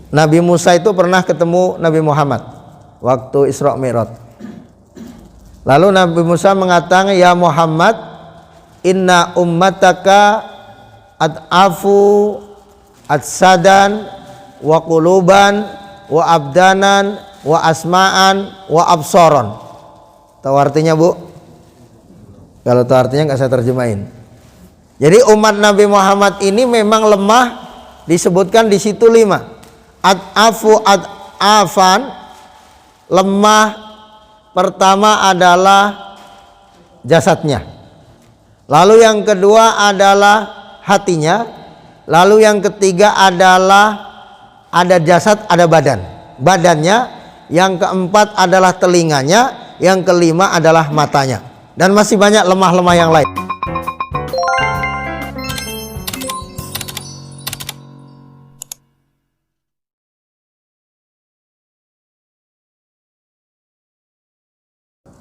Nabi Musa itu pernah ketemu Nabi Muhammad waktu Isra Mi'raj. Lalu Nabi Musa mengatakan, ya Muhammad, inna ummataka ad'afu adsadan wa quluban wa abdanan wa asma'an wa absaron. Tahu artinya, Bu? Kalau tahu artinya nggak saya terjemahin. Jadi umat Nabi Muhammad ini memang lemah, disebutkan di situ 5. Ad'afu ad'afan, lemah pertama adalah jasadnya. Lalu yang kedua adalah hatinya. Lalu yang ketiga adalah ada jasad, ada badan. Badannya. Yang keempat adalah telinganya. Yang kelima adalah matanya. Dan masih banyak lemah-lemah yang lain.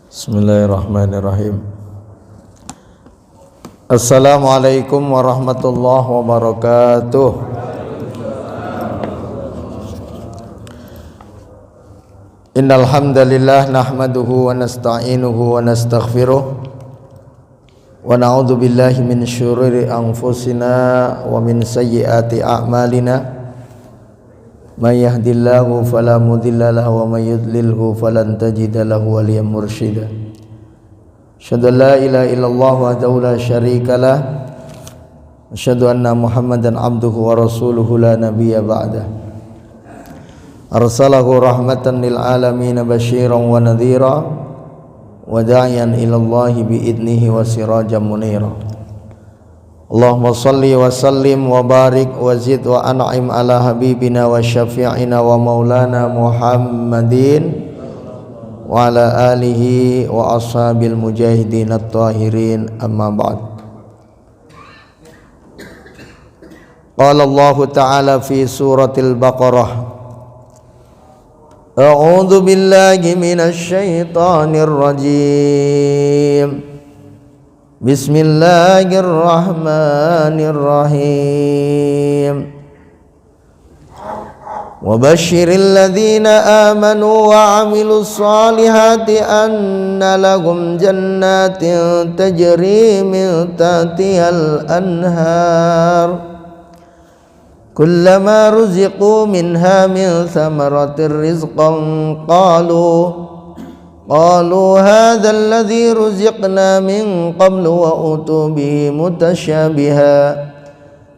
Bismillahirrahmanirrahim. Assalamualaikum warahmatullahi wabarakatuh. Innal hamdalillah nahmaduhu wa nasta'inuhu wa nastaghfiruh wa na'udzu billahi min syururi anfusina wa min sayyiati a'malina. May yahdihillahu fala mudilla lahu wa may yudlilhu falan tajida lahu waliyyan mursyida. Asyhadu an la ilaha illallah wahdahu la syarika lah. Asyhadu anna Muhammadan abduhu wa rasuluhu la nabiyya ba'dah. Arsalahu rahmatan lil alamin basyiran wa nadhira wa da'iyan ila Allah bi idnihi wa sirajan munira. Allahumma salli wa sallim wa barik wa zid wa an'im ala habibina wa syafi'ina wa maulana Muhammadin wa ala alihi wa ashabil mujahidin at-tahirin, amma ba'd. Qala Allah ta'ala fi suratil Baqarah, a'udzu billahi minasy syaithanir rajim. Bismillahirrahmanirrahim. Wa basyiril ladzina amanu wa 'amilus solihati anna lahum jannatin tajri min tahtihal anhar kullama ruziqu minha min thamaratir rizqan qalu hadha alladhi ruziqna min qablu wa utu bihi mutasyabiha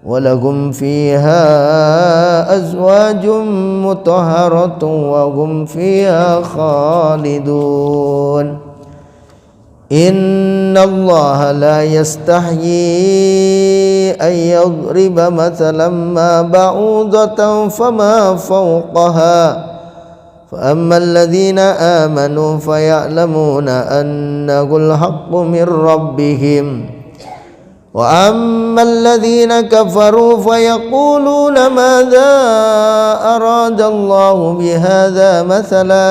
wa lahum fiha azwajum mutahharatun wa hum fiha khalidun. Inna Allaha la yastahyi an yadriba mathalan ma ba'udatan fama fawqaha فأما الذين آمنوا فيعلمون أنه الحق من ربهم وأما الذين كفروا فيقولون ماذا أراد الله بهذا مثلا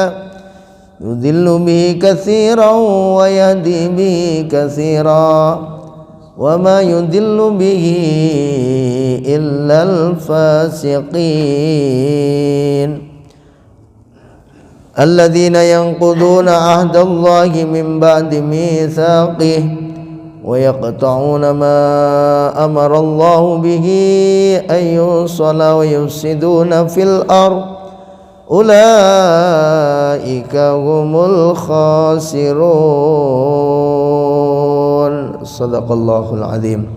يضل به كثيرا ويهدي به كثيرا وما يضل به إلا الفاسقين alladzina yanquduna ahdallahi min ba'di mitsaqih wa yaqta'una ma amara Allahu bihi ay yusalla wa yufsiduna fil ard ulaika humul khasirun. Sadaqallahul azim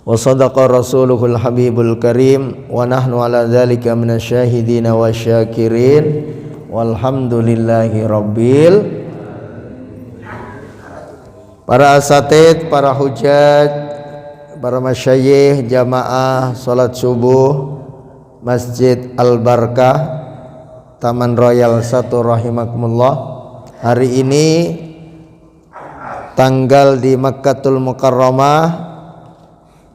wa sadaqa rasuluhul habibul karim wa nahnu ala dzalika minasyahidina wasyakirin. Walhamdulillahi rabbil. Para asatid, para hujjat, para masyayikh, jamaah salat subuh Masjid Al-Barkah Taman Royal 1 rahimakumullah. Hari ini tanggal di Makkatul Mukarramah,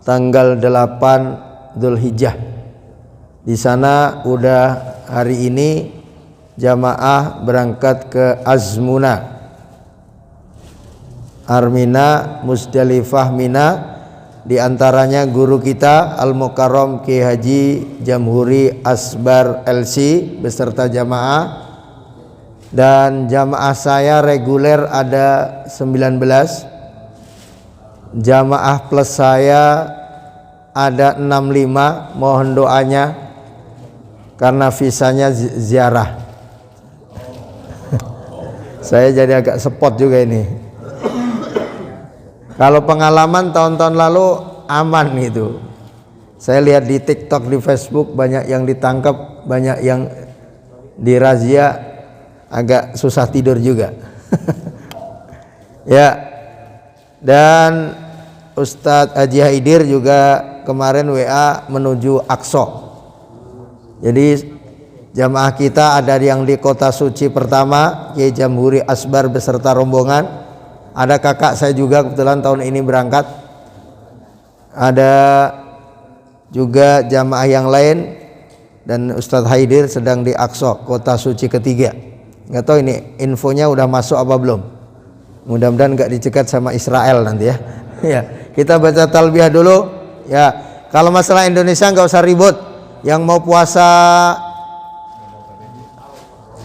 tanggal 8 Dzulhijjah. Di sana udah hari ini jamaah berangkat ke Azmuna, Armina, Musdalifah, Mina, di antaranya guru kita Al-Mukarram Kiai Haji Jamhuri Asbar LC beserta jamaah, dan jamaah saya reguler ada 19, jamaah plus saya ada 65. Mohon doanya karena visanya ziarah. Saya jadi agak sepot juga ini. Kalau pengalaman tahun-tahun lalu aman gitu. Saya lihat di TikTok, di Facebook banyak yang ditangkap, banyak yang dirazia, agak susah tidur juga. Ya. Dan Ustadz Haji Haidir juga kemarin WA menuju Aqsa. Jadi jamaah kita ada yang di kota suci pertama, Kiai Jamhuri Asbar beserta rombongan. Ada kakak saya juga kebetulan tahun ini berangkat. Ada juga jamaah yang lain, dan Ustadz Haidir sedang di Aqsa, kota suci ketiga. Nggak tahu ini infonya udah masuk apa belum. Mudah-mudahan nggak dicegat sama Israel nanti ya. Ya, kita baca talbiyah dulu. Ya, kalau masalah Indonesia nggak usah ribut. Yang mau puasa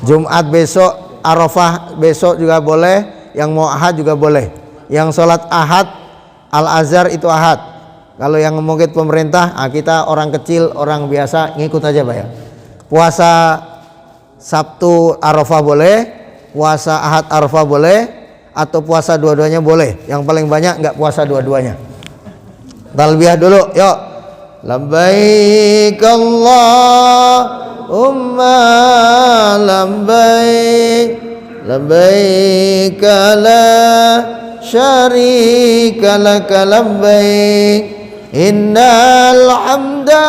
Jumat besok, Arafah besok juga boleh. Yang mau ahad juga boleh. Yang sholat ahad Al-Azhar itu ahad. Kalau yang ngomongin pemerintah, kita orang kecil, orang biasa ngikut aja Pak ya. Puasa Sabtu Arafah boleh, puasa ahad Arafah boleh, atau puasa dua-duanya boleh. Yang paling banyak nggak puasa dua-duanya. Talbiyah dulu, yuk. Labbaik Allahumma labbaik, labbaik la syarika laka labbaik, innal hamda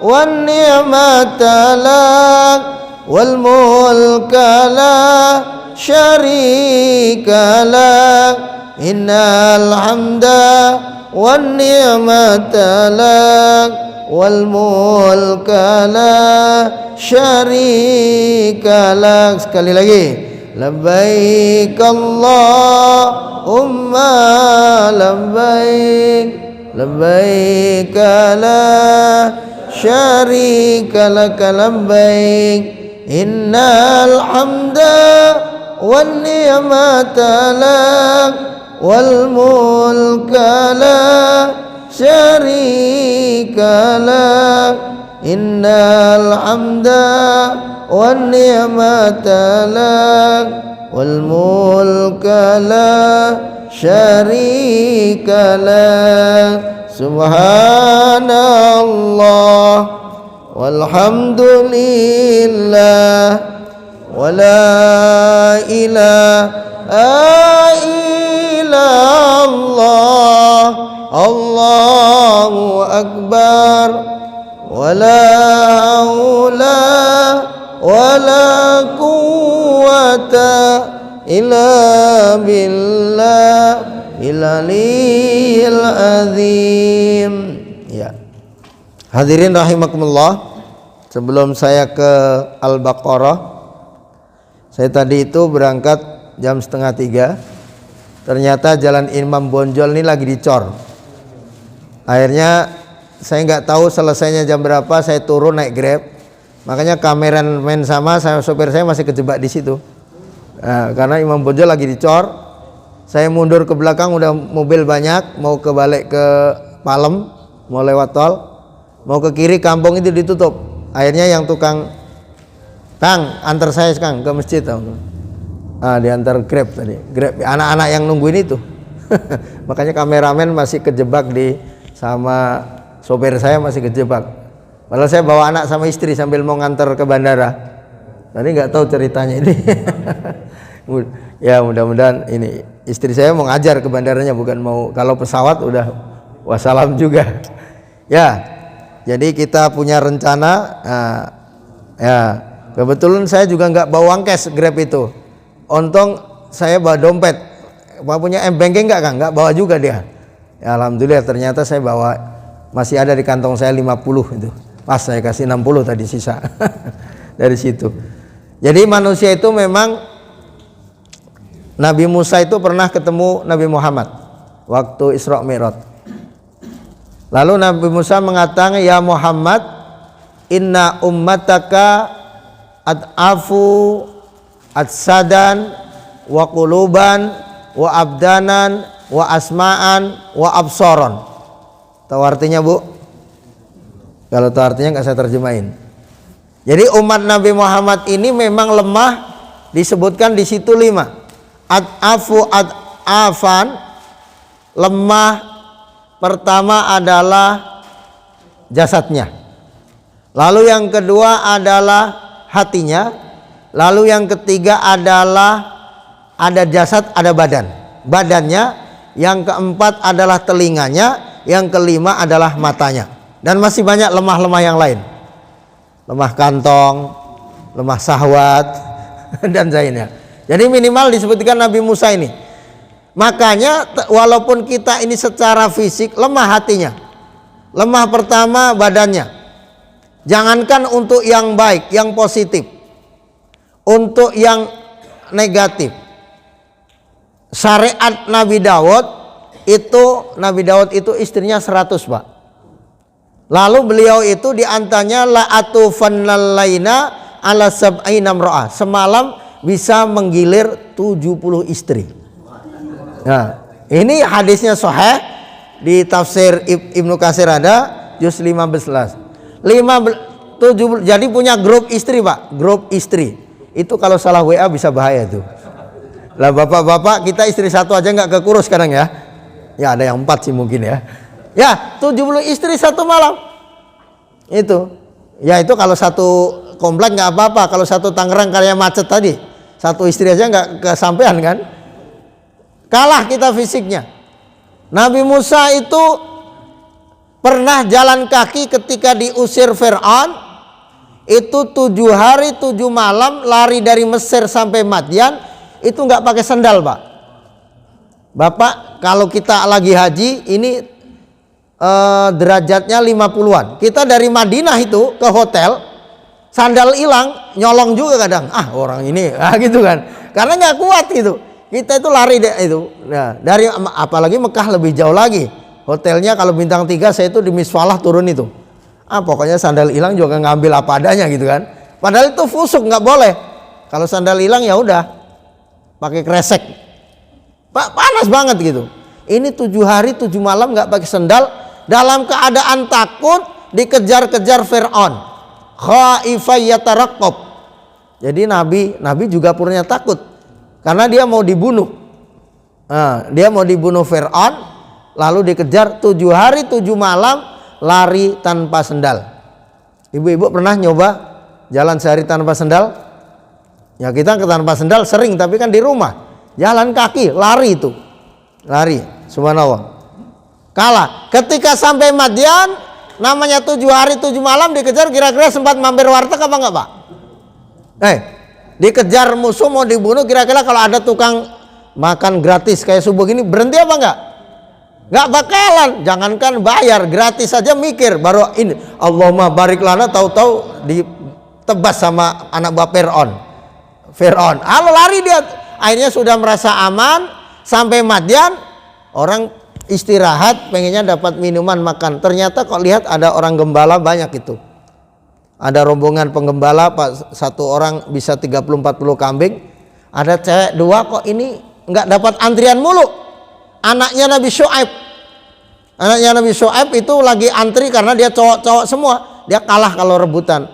wan ni'mata lak wal mulka la syarika lak, innal hamda wan ni'mata lak wal mulka la syarika lak. Sekali lagi, labbaik Allahumma labbaik, labbaik la syarika laka labbaik, innal hamda wan ni'mata lak wal mulka la syarika lak, innal hamda wan ni'mata lak wal mulka la syarika lak. Subhanallah walhamdulillah wa la ilaha illallah, Allahu akbar, wa la haula wa la quwwata illa billah ilaliyil azim. Ya. Hadirin rahimakumullah, sebelum saya ke Al-Baqarah, saya tadi itu berangkat jam 2:30. Ternyata jalan Imam Bonjol ini lagi dicor. Akhirnya saya nggak tahu selesainya jam berapa, saya turun naik Grab. Makanya kameramen sama sopir saya masih kejebak di situ. Nah, karena Imam Bonjol lagi dicor, saya mundur ke belakang, udah mobil banyak, mau kebalik ke Palem, mau lewat tol, mau ke kiri kampung itu ditutup. Akhirnya yang tukang, Kang, antar saya Kang ke masjid. Diantar Grab tadi, Grab anak-anak yang nungguin itu. Makanya kameramen masih kejebak sama sopir saya masih kejebak. Padahal saya bawa anak sama istri sambil mau nganter ke bandara. Tadi nggak tahu ceritanya ini. Ya mudah-mudahan ini istri saya mau ngajar ke bandaranya, bukan mau, kalau pesawat udah wassalam juga. Ya, jadi kita punya rencana. Ya, kebetulan saya juga nggak bawa uang cash Grab itu. Untung saya bawa dompet. Punya M-Banking nggak Kang? Nggak bawa juga dia. Ya, alhamdulillah ternyata saya bawa, masih ada di kantong saya 50 itu. Pas saya kasih 60 tadi sisa. Dari situ. Jadi manusia itu memang, Nabi Musa itu pernah ketemu Nabi Muhammad waktu Isra Mi'raj. Lalu Nabi Musa mengatakan, ya Muhammad, inna ummataka ad'afu adsadan wa quluban wa abdanan wa asma'an wa absoron. Tahu artinya, Bu? Kalau tahu artinya nggak saya terjemahin. Jadi umat Nabi Muhammad ini memang lemah, disebutkan di situ 5. Ad'afu ad'afan, lemah pertama adalah jasadnya. Lalu yang kedua adalah hatinya. Lalu yang ketiga adalah ada jasad, ada badan. Badannya. Yang keempat adalah telinganya. Yang kelima adalah matanya. Dan masih banyak lemah-lemah yang lain. Lemah kantong, lemah syahwat, dan lainnya. Jadi minimal disebutkan Nabi Musa ini. Makanya walaupun kita ini secara fisik lemah hatinya. Lemah pertama badannya. Jangankan untuk yang baik, yang positif. Untuk yang negatif. Syariat Nabi Daud itu istrinya 100, Pak. Lalu beliau itu diantaranya la atufannalaina ala sab'ina imra'ah. Semalam bisa menggilir 70 istri. Nah, ini hadisnya sahih di tafsir Ibnu Katsir ada juz 15. 70, jadi punya grup istri, Pak. Grup istri. Itu kalau salah WA bisa bahaya tuh. Lah bapak-bapak kita istri satu aja nggak kekurus sekarang ya. Ya ada yang 4 sih mungkin ya. Ya 70 istri satu malam. Itu. Ya itu kalau satu komplek nggak apa-apa. Kalau satu Tangerang kayak macet tadi. Satu istri aja nggak kesampean kan. Kalah kita fisiknya. Nabi Musa itu pernah jalan kaki ketika diusir Fir'aun. Itu 7 hari 7 malam lari dari Mesir sampai Madyan. Itu nggak pakai sandal, Pak. Bapak kalau kita lagi haji ini derajatnya 50-an. Kita dari Madinah itu ke hotel, sandal hilang, nyolong juga kadang. Ah orang ini, gitu kan. Karena nggak kuat gitu. Kita itu lari itu. Nah, dari apalagi Mekah lebih jauh lagi. Hotelnya kalau bintang 3 saya itu di Miswalah turun itu. Pokoknya sandal hilang juga ngambil apa adanya gitu kan. Padahal itu fusuk, nggak boleh. Kalau sandal hilang ya udah pakai kresek. Pak panas banget gitu. Ini 7 hari 7 malam nggak pakai sandal dalam keadaan takut dikejar-kejar Fir'aun. Khaifan yataraqqab. Jadi Nabi juga punya takut karena dia mau dibunuh. Dia mau dibunuh Fir'aun, lalu dikejar 7 hari 7 malam lari tanpa sendal. Ibu-ibu pernah nyoba jalan sehari tanpa sendal? Ya kita tanpa sendal sering, tapi kan di rumah jalan kaki lari itu. Lari, subhanallah. Kalah. Ketika sampai Madyan, namanya 7 hari 7 malam dikejar, kira-kira sempat mampir warteg apa enggak, Pak? Dikejar musuh mau dibunuh, kira-kira kalau ada tukang makan gratis kayak subuh gini berhenti apa enggak? Enggak bakalan. Jangankan bayar, gratis saja mikir. Baru ini Allahumma barik lana, tahu-tahu ditebas sama anak buah Fir'aun. Halo lari dia. Akhirnya sudah merasa aman sampai Madyan, orang istirahat pengennya dapat minuman makan. Ternyata kok lihat ada orang gembala banyak itu. Ada rombongan penggembala, Pak, satu orang bisa 30-40 kambing. Ada cewek 2 kok ini nggak dapat antrian mulu. Anaknya Nabi Syuaib. Anaknya Nabi Syuaib itu lagi antri karena dia cowok-cowok semua. Dia kalah kalau rebutan.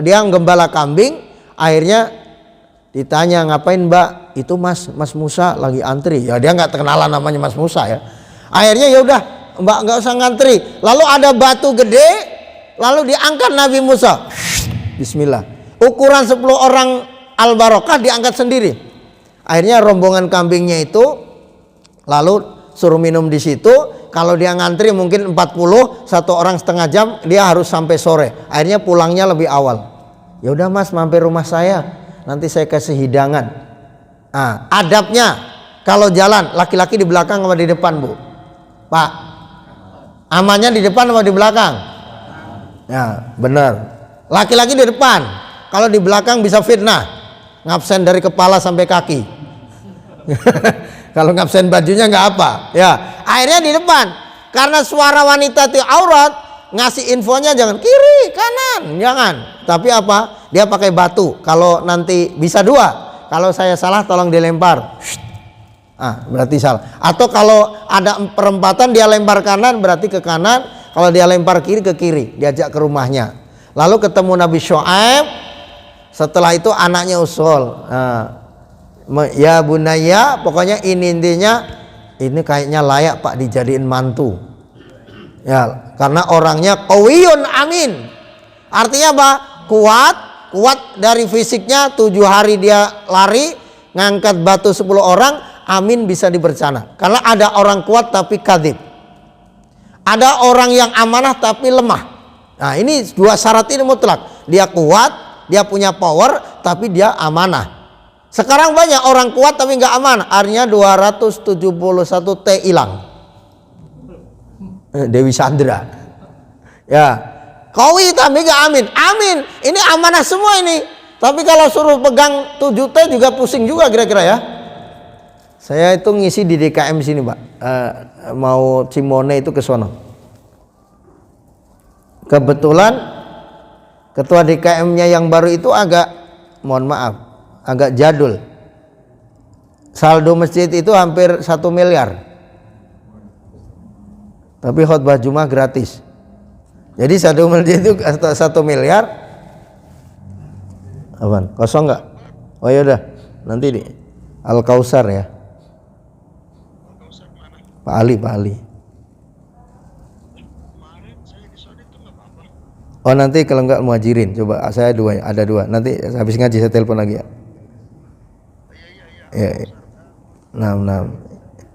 Dia gembala kambing, akhirnya ditanya, ngapain Mbak? Itu Mas Musa lagi antri. Ya dia nggak kenalan namanya Mas Musa ya. Akhirnya ya udah Mbak nggak usah ngantri. Lalu ada batu gede, lalu diangkat Nabi Musa. Bismillah. Ukuran 10 orang Al-Barokah diangkat sendiri. Akhirnya rombongan kambingnya itu lalu suruh minum di situ. Kalau dia ngantri mungkin 40, 1 orang setengah jam, dia harus sampai sore. Akhirnya pulangnya lebih awal. Ya udah Mas, mampir rumah saya. Nanti saya kasih hidangan. Adabnya kalau jalan laki-laki di belakang sama di depan, Bu. Pak, amannya di depan sama di belakang? Ya, benar. Laki-laki di depan. Kalau di belakang bisa fitnah. Ngabsen dari kepala sampai kaki. Kalau ngabsen bajunya nggak apa. Ya, akhirnya di depan. karena suara wanita itu aurat, ngasih infonya jangan kiri, kanan, jangan. Tapi apa? Dia pakai batu. Kalau nanti bisa dua. Kalau saya salah tolong dilempar. Berarti salah. Atau kalau ada perempatan dia lempar kanan berarti ke kanan. Kalau dia lempar kiri ke kiri. Diajak ke rumahnya. Lalu ketemu Nabi Syuaib. Setelah itu anaknya usul. Ya bunaya, pokoknya ini intinya ini kayaknya layak Pak dijadiin mantu. Ya, karena orangnya qawiyun amin. Artinya apa? Kuat dari fisiknya, 7 hari dia lari, ngangkat batu 10 orang, amin bisa dipercana. Karena ada orang kuat tapi kadzib. Ada orang yang amanah tapi lemah. Nah, ini 2 syarat ini mutlak. Dia kuat, dia punya power, tapi dia amanah. Sekarang banyak orang kuat tapi nggak amanah. Artinya 271 T hilang. Dewi Sandra. Ya. Qawi tapi nggak amin. Amin. Ini amanah semua ini. Tapi kalau suruh pegang 7 T juga pusing juga kira-kira ya. Saya itu ngisi di DKM sini, Pak. Mau Cimone itu ke sono. Kebetulan ketua DKM-nya yang baru itu mohon maaf, agak jadul. Saldo masjid itu hampir 1 miliar. Tapi khutbah Jumat gratis. Jadi satu masjid itu 1 miliar. Apaan? Kosong nggak? Oh ya udah, nanti di Al Kausar ya. Pak Ali. Oh nanti kalau nggak Muhajirin, coba saya ada dua. Nanti habis ngaji saya telepon lagi ya. Ya. Nah.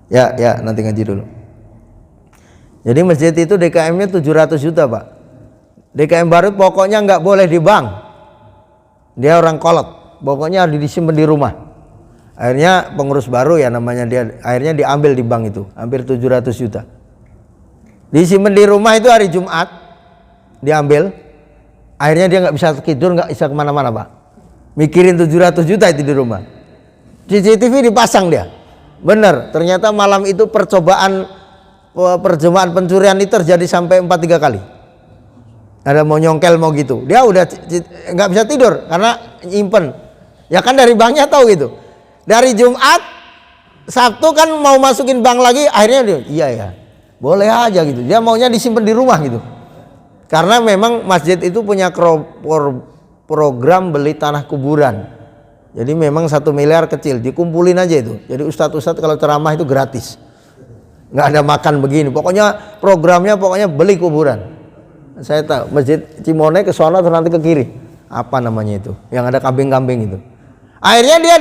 Ya, nanti ngaji dulu. Jadi masjid itu DKM-nya 700 juta Pak. DKM baru pokoknya nggak boleh di bank. Dia orang kolot. Pokoknya harus disimpan di rumah. Akhirnya pengurus baru ya namanya dia. Akhirnya diambil di bank itu. Hampir 700 juta. Disimpan di rumah itu hari Jumat. Diambil. Akhirnya dia nggak bisa tidur, nggak bisa kemana-mana Pak. Mikirin 700 juta itu di rumah. CCTV dipasang dia. Bener. Ternyata malam itu percobaan pencurian itu terjadi sampai 4-3 kali. Ada mau nyongkel mau gitu. Dia udah nggak bisa tidur karena nyimpen. Ya kan dari banknya tahu gitu. Dari Jumat, Sabtu kan mau masukin bank lagi. Akhirnya dia, iya ya, boleh aja gitu. Dia maunya disimpan di rumah gitu. Karena memang masjid itu punya program beli tanah kuburan. Jadi memang 1 miliar kecil, dikumpulin aja itu. Jadi ustadz kalau ceramah itu gratis. Nggak ada makan begini, pokoknya programnya beli kuburan. Saya tahu masjid Cimone ke sana atau nanti ke kiri, apa namanya itu yang ada kambing-kambing itu. Akhirnya dia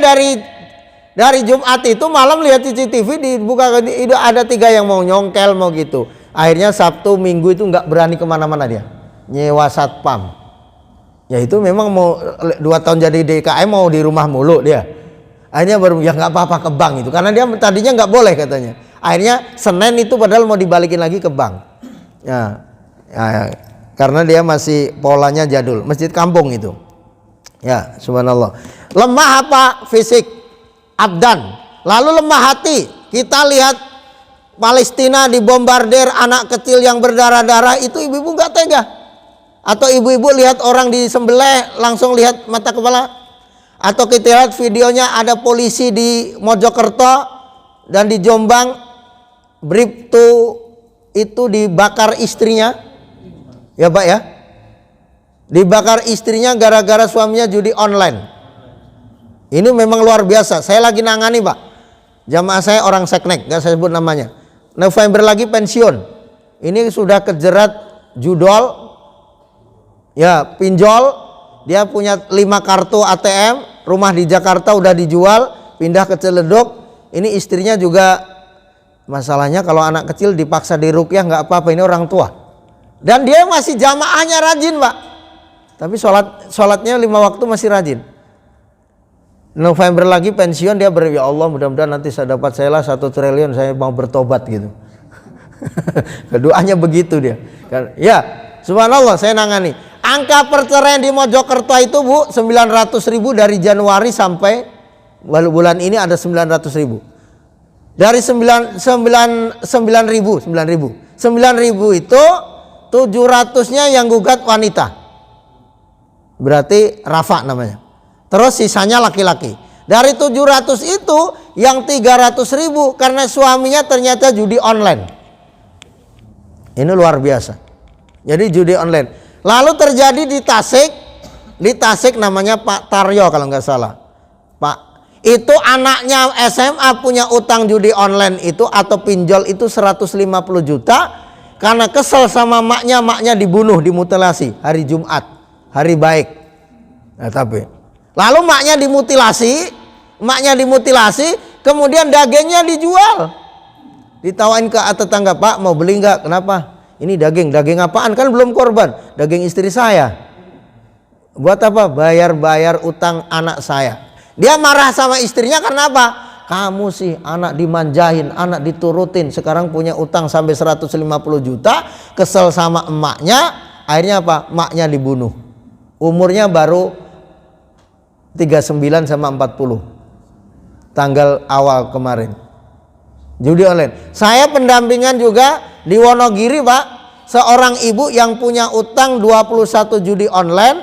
dari Jumat itu malam lihat CCTV dibuka, itu ada 3 yang mau nyongkel mau gitu. Akhirnya Sabtu Minggu itu nggak berani kemana-mana, dia nyewa satpam. Ya itu memang mau 2 tahun jadi DKM mau di rumah mulu dia. Akhirnya baru ya nggak apa-apa ke bank itu, karena dia tadinya nggak boleh katanya. Akhirnya Senin itu padahal mau dibalikin lagi ke bank. Ya, karena dia masih polanya jadul, masjid kampung itu. Ya, subhanallah. Lemah apa fisik? Abdan. Lalu lemah hati. Kita lihat Palestina dibombardir, anak kecil yang berdarah-darah, itu ibu-ibu nggak tega. Atau ibu-ibu lihat orang disembelih langsung lihat mata kepala. Atau kita lihat videonya ada polisi di Mojokerto dan di Jombang, Bribtu itu dibakar istrinya. Ya Pak ya. Dibakar istrinya gara-gara suaminya judi online. Ini memang luar biasa. Saya lagi nangani Pak. Jamaah saya orang Seknek, nggak saya sebut namanya. November lagi pensiun. Ini sudah kejerat judol, ya pinjol. Dia punya 5 kartu ATM, rumah di Jakarta udah dijual, pindah ke Ciledug. Ini istrinya juga, masalahnya kalau anak kecil dipaksa diruqyah nggak apa-apa, ini orang tua. Dan dia masih jamaahnya rajin Pak. Tapi sholatnya 5 waktu masih rajin. November lagi pensiun, dia ya Allah mudah-mudahan nanti saya dapat lah 1 triliun, saya mau bertobat gitu. Keduanya begitu dia. Ya subhanallah, saya nangani. Angka perceraian di Mojokerto itu Bu 900.000 dari Januari sampai bulan ini ada 900.000. Dari 9.000 9.000 itu 700-nya yang gugat wanita. Berarti Rafa namanya. Terus sisanya laki-laki. Dari 700 itu yang 300.000 karena suaminya ternyata judi online. Ini luar biasa. Jadi judi online. Lalu terjadi di Tasik namanya Pak Taryo kalau nggak salah. Pak, itu anaknya SMA punya utang judi online itu atau pinjol itu 150 juta. Karena kesel sama maknya dibunuh, dimutilasi hari Jumat, hari baik. Nah, tapi lalu maknya dimutilasi, kemudian dagingnya dijual. Ditawain ke tetangga, Pak mau beli nggak? Kenapa? Ini daging apaan? Kan belum korban, daging istri saya. Buat apa? Bayar utang anak saya. Dia marah sama istrinya karena apa? Kamu sih anak dimanjain, anak diturutin, sekarang punya utang sampai 150 juta, kesel sama emaknya, akhirnya apa? Emaknya dibunuh. Umurnya baru 39 sama 40. Tanggal awal kemarin. Judi online. Saya pendampingan juga di Wonogiri, Pak. Seorang ibu yang punya utang 21 judi online,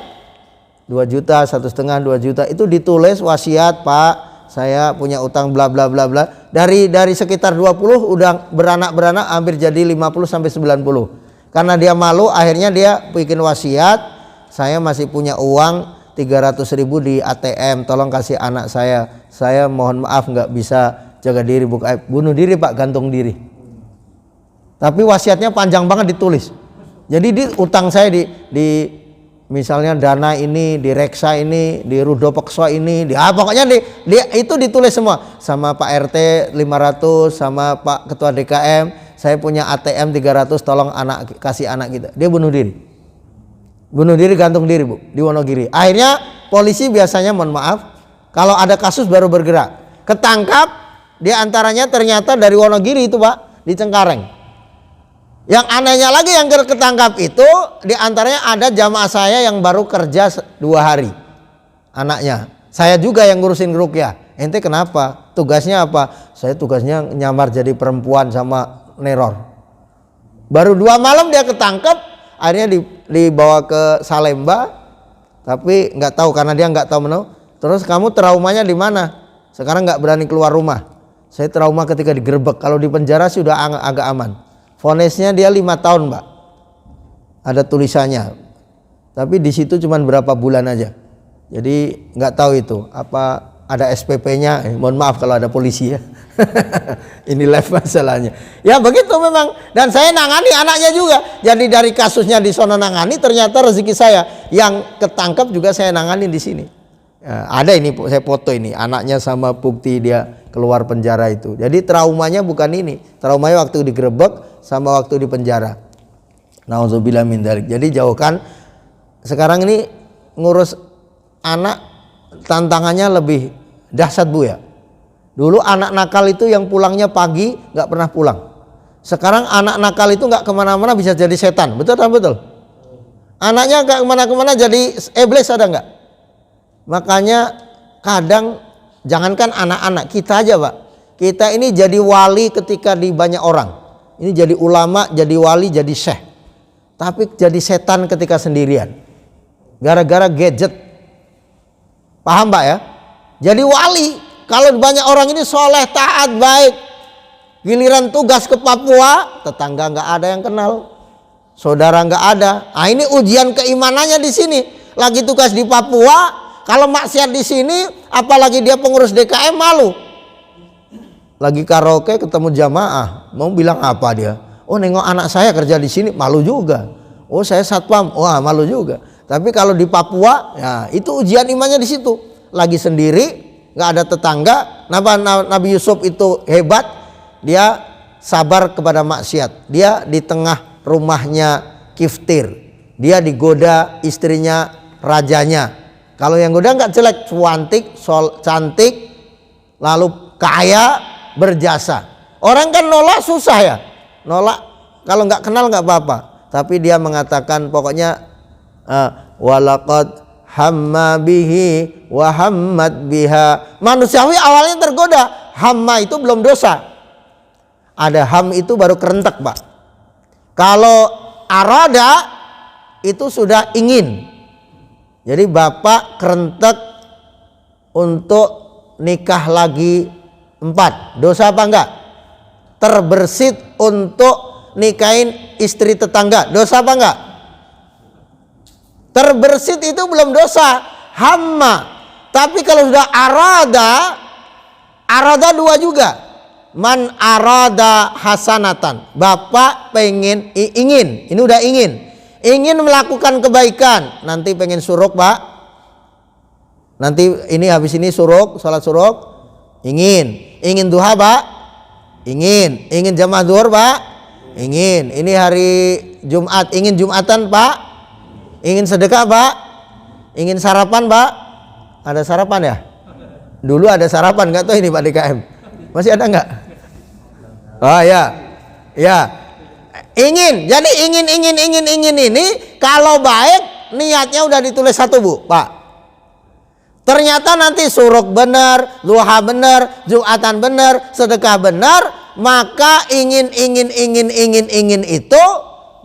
2 juta, 1,5, 2 juta. Itu ditulis wasiat, Pak. Saya punya utang bla bla bla bla. Dari sekitar 20 udah beranak hampir jadi 50 sampai 90. Karena dia malu, akhirnya dia bikin wasiat. Saya masih punya uang 300.000 di ATM, tolong kasih anak saya. Saya mohon maaf nggak bisa jaga diri, bunuh diri Pak, gantung diri. Tapi wasiatnya panjang banget ditulis. Jadi di utang saya di misalnya Dana ini, di Reksa ini, di Rudopekso ini, pokoknya itu ditulis semua. Sama Pak RT 500, sama Pak Ketua DKM, saya punya ATM 300, tolong kasih anak kita. Dia bunuh diri, gantung diri, Bu, di Wonogiri. Akhirnya polisi biasanya mohon maaf, kalau ada kasus baru bergerak. Ketangkap, di antaranya ternyata dari Wonogiri itu, Pak, di Cengkareng. Yang anehnya lagi yang ketangkap itu di antaranya ada jamaah saya yang baru kerja 2 hari. Anaknya. Saya juga yang ngurusin ruqyah. Ente kenapa? Tugasnya apa? Saya tugasnya nyamar jadi perempuan sama neror. Baru 2 malam dia ketangkap, akhirnya dibawa ke Salemba. Tapi nggak tahu karena dia nggak tahu menu. Terus kamu traumanya di mana? Sekarang nggak berani keluar rumah. Saya trauma ketika digerebek. Kalau di penjara sih udah agak aman. Vonisnya dia 5 tahun, Pak. Ada tulisannya. Tapi di situ cuma berapa bulan aja. Jadi nggak tahu itu apa ada SPP-nya. Mohon maaf kalau ada polisi ya. Ini live masalahnya. Ya begitu memang. Dan saya nangani anaknya juga. Jadi dari kasusnya di sono nangani, ternyata rezeki saya yang ketangkap juga saya nangani di sini. Ya, ada ini saya foto ini anaknya sama bukti dia keluar penjara itu. Jadi traumanya bukan ini. Traumanya waktu digerebek sama waktu di penjara. Nauzubillah min dzalik. Jadi jauhkan. Sekarang ini ngurus anak tantangannya lebih dahsyat, Bu ya. Dulu anak nakal itu yang pulangnya pagi nggak pernah pulang. Sekarang anak nakal itu nggak kemana-mana bisa jadi setan. Betul tak betul? Anaknya nggak kemana-kemana jadi iblis, ada nggak? Makanya kadang jangankan anak-anak, kita aja Pak. Kita ini jadi wali ketika di banyak orang. Ini jadi ulama, jadi wali, jadi syekh. Tapi jadi setan ketika sendirian. Gara-gara gadget. Paham Pak ya? Jadi wali. Kalau banyak orang ini soleh, taat, baik. Giliran tugas ke Papua, tetangga nggak ada yang kenal. Saudara nggak ada. Nah ini ujian keimanannya di sini. Lagi tugas di Papua. Kalau maksiat di sini, apalagi dia pengurus DKM, malu. Lagi karaoke ketemu jamaah, mau bilang apa dia? Oh nengok anak saya kerja di sini, malu juga. Oh saya satpam, wah malu juga. Tapi kalau di Papua, ya itu ujian imannya di situ. Lagi sendiri, nggak ada tetangga. Nabi Yusuf itu hebat, dia sabar kepada maksiat. Dia di tengah rumahnya Kiftir, dia digoda istrinya rajanya. Kalau yang goda nggak jelek, cantik, lalu kaya, berjasa. Orang kan nolak susah ya, nolak kalau nggak kenal nggak apa-apa. Tapi dia mengatakan pokoknya walaqad hamma bihi wa hammat biha. Manusiawi awalnya tergoda. Hamma itu belum dosa. Ada ham itu baru kerentek Pak. Kalau arada itu sudah ingin. Jadi bapak kerentek untuk nikah lagi 4. Dosa apa enggak? Terbersit untuk nikahin istri tetangga. Dosa apa enggak? Terbersit itu belum dosa. Hamma. Tapi kalau sudah arada 2 juga. Man arada hasanatan. Bapak pengen, ingin. Ini udah ingin. Ingin melakukan kebaikan. Nanti pengen suruk, Pak. Nanti ini habis ini suruk, sholat suruk. Ingin duha, Pak. Ingin jamaah duhur, Pak. Ingin. Ini hari Jumat, ingin Jumatan, Pak. Ingin sedekah, Pak. Ingin sarapan, Pak. Ada sarapan ya? Dulu ada sarapan, nggak tahu ini Pak DKM. Masih ada nggak? Oh ya, ya. Ingin. Jadi ingin ini kalau baik niatnya udah ditulis 1, Bu, Pak. Ternyata nanti suruk benar, duha benar, Jumatan benar, sedekah benar, maka ingin itu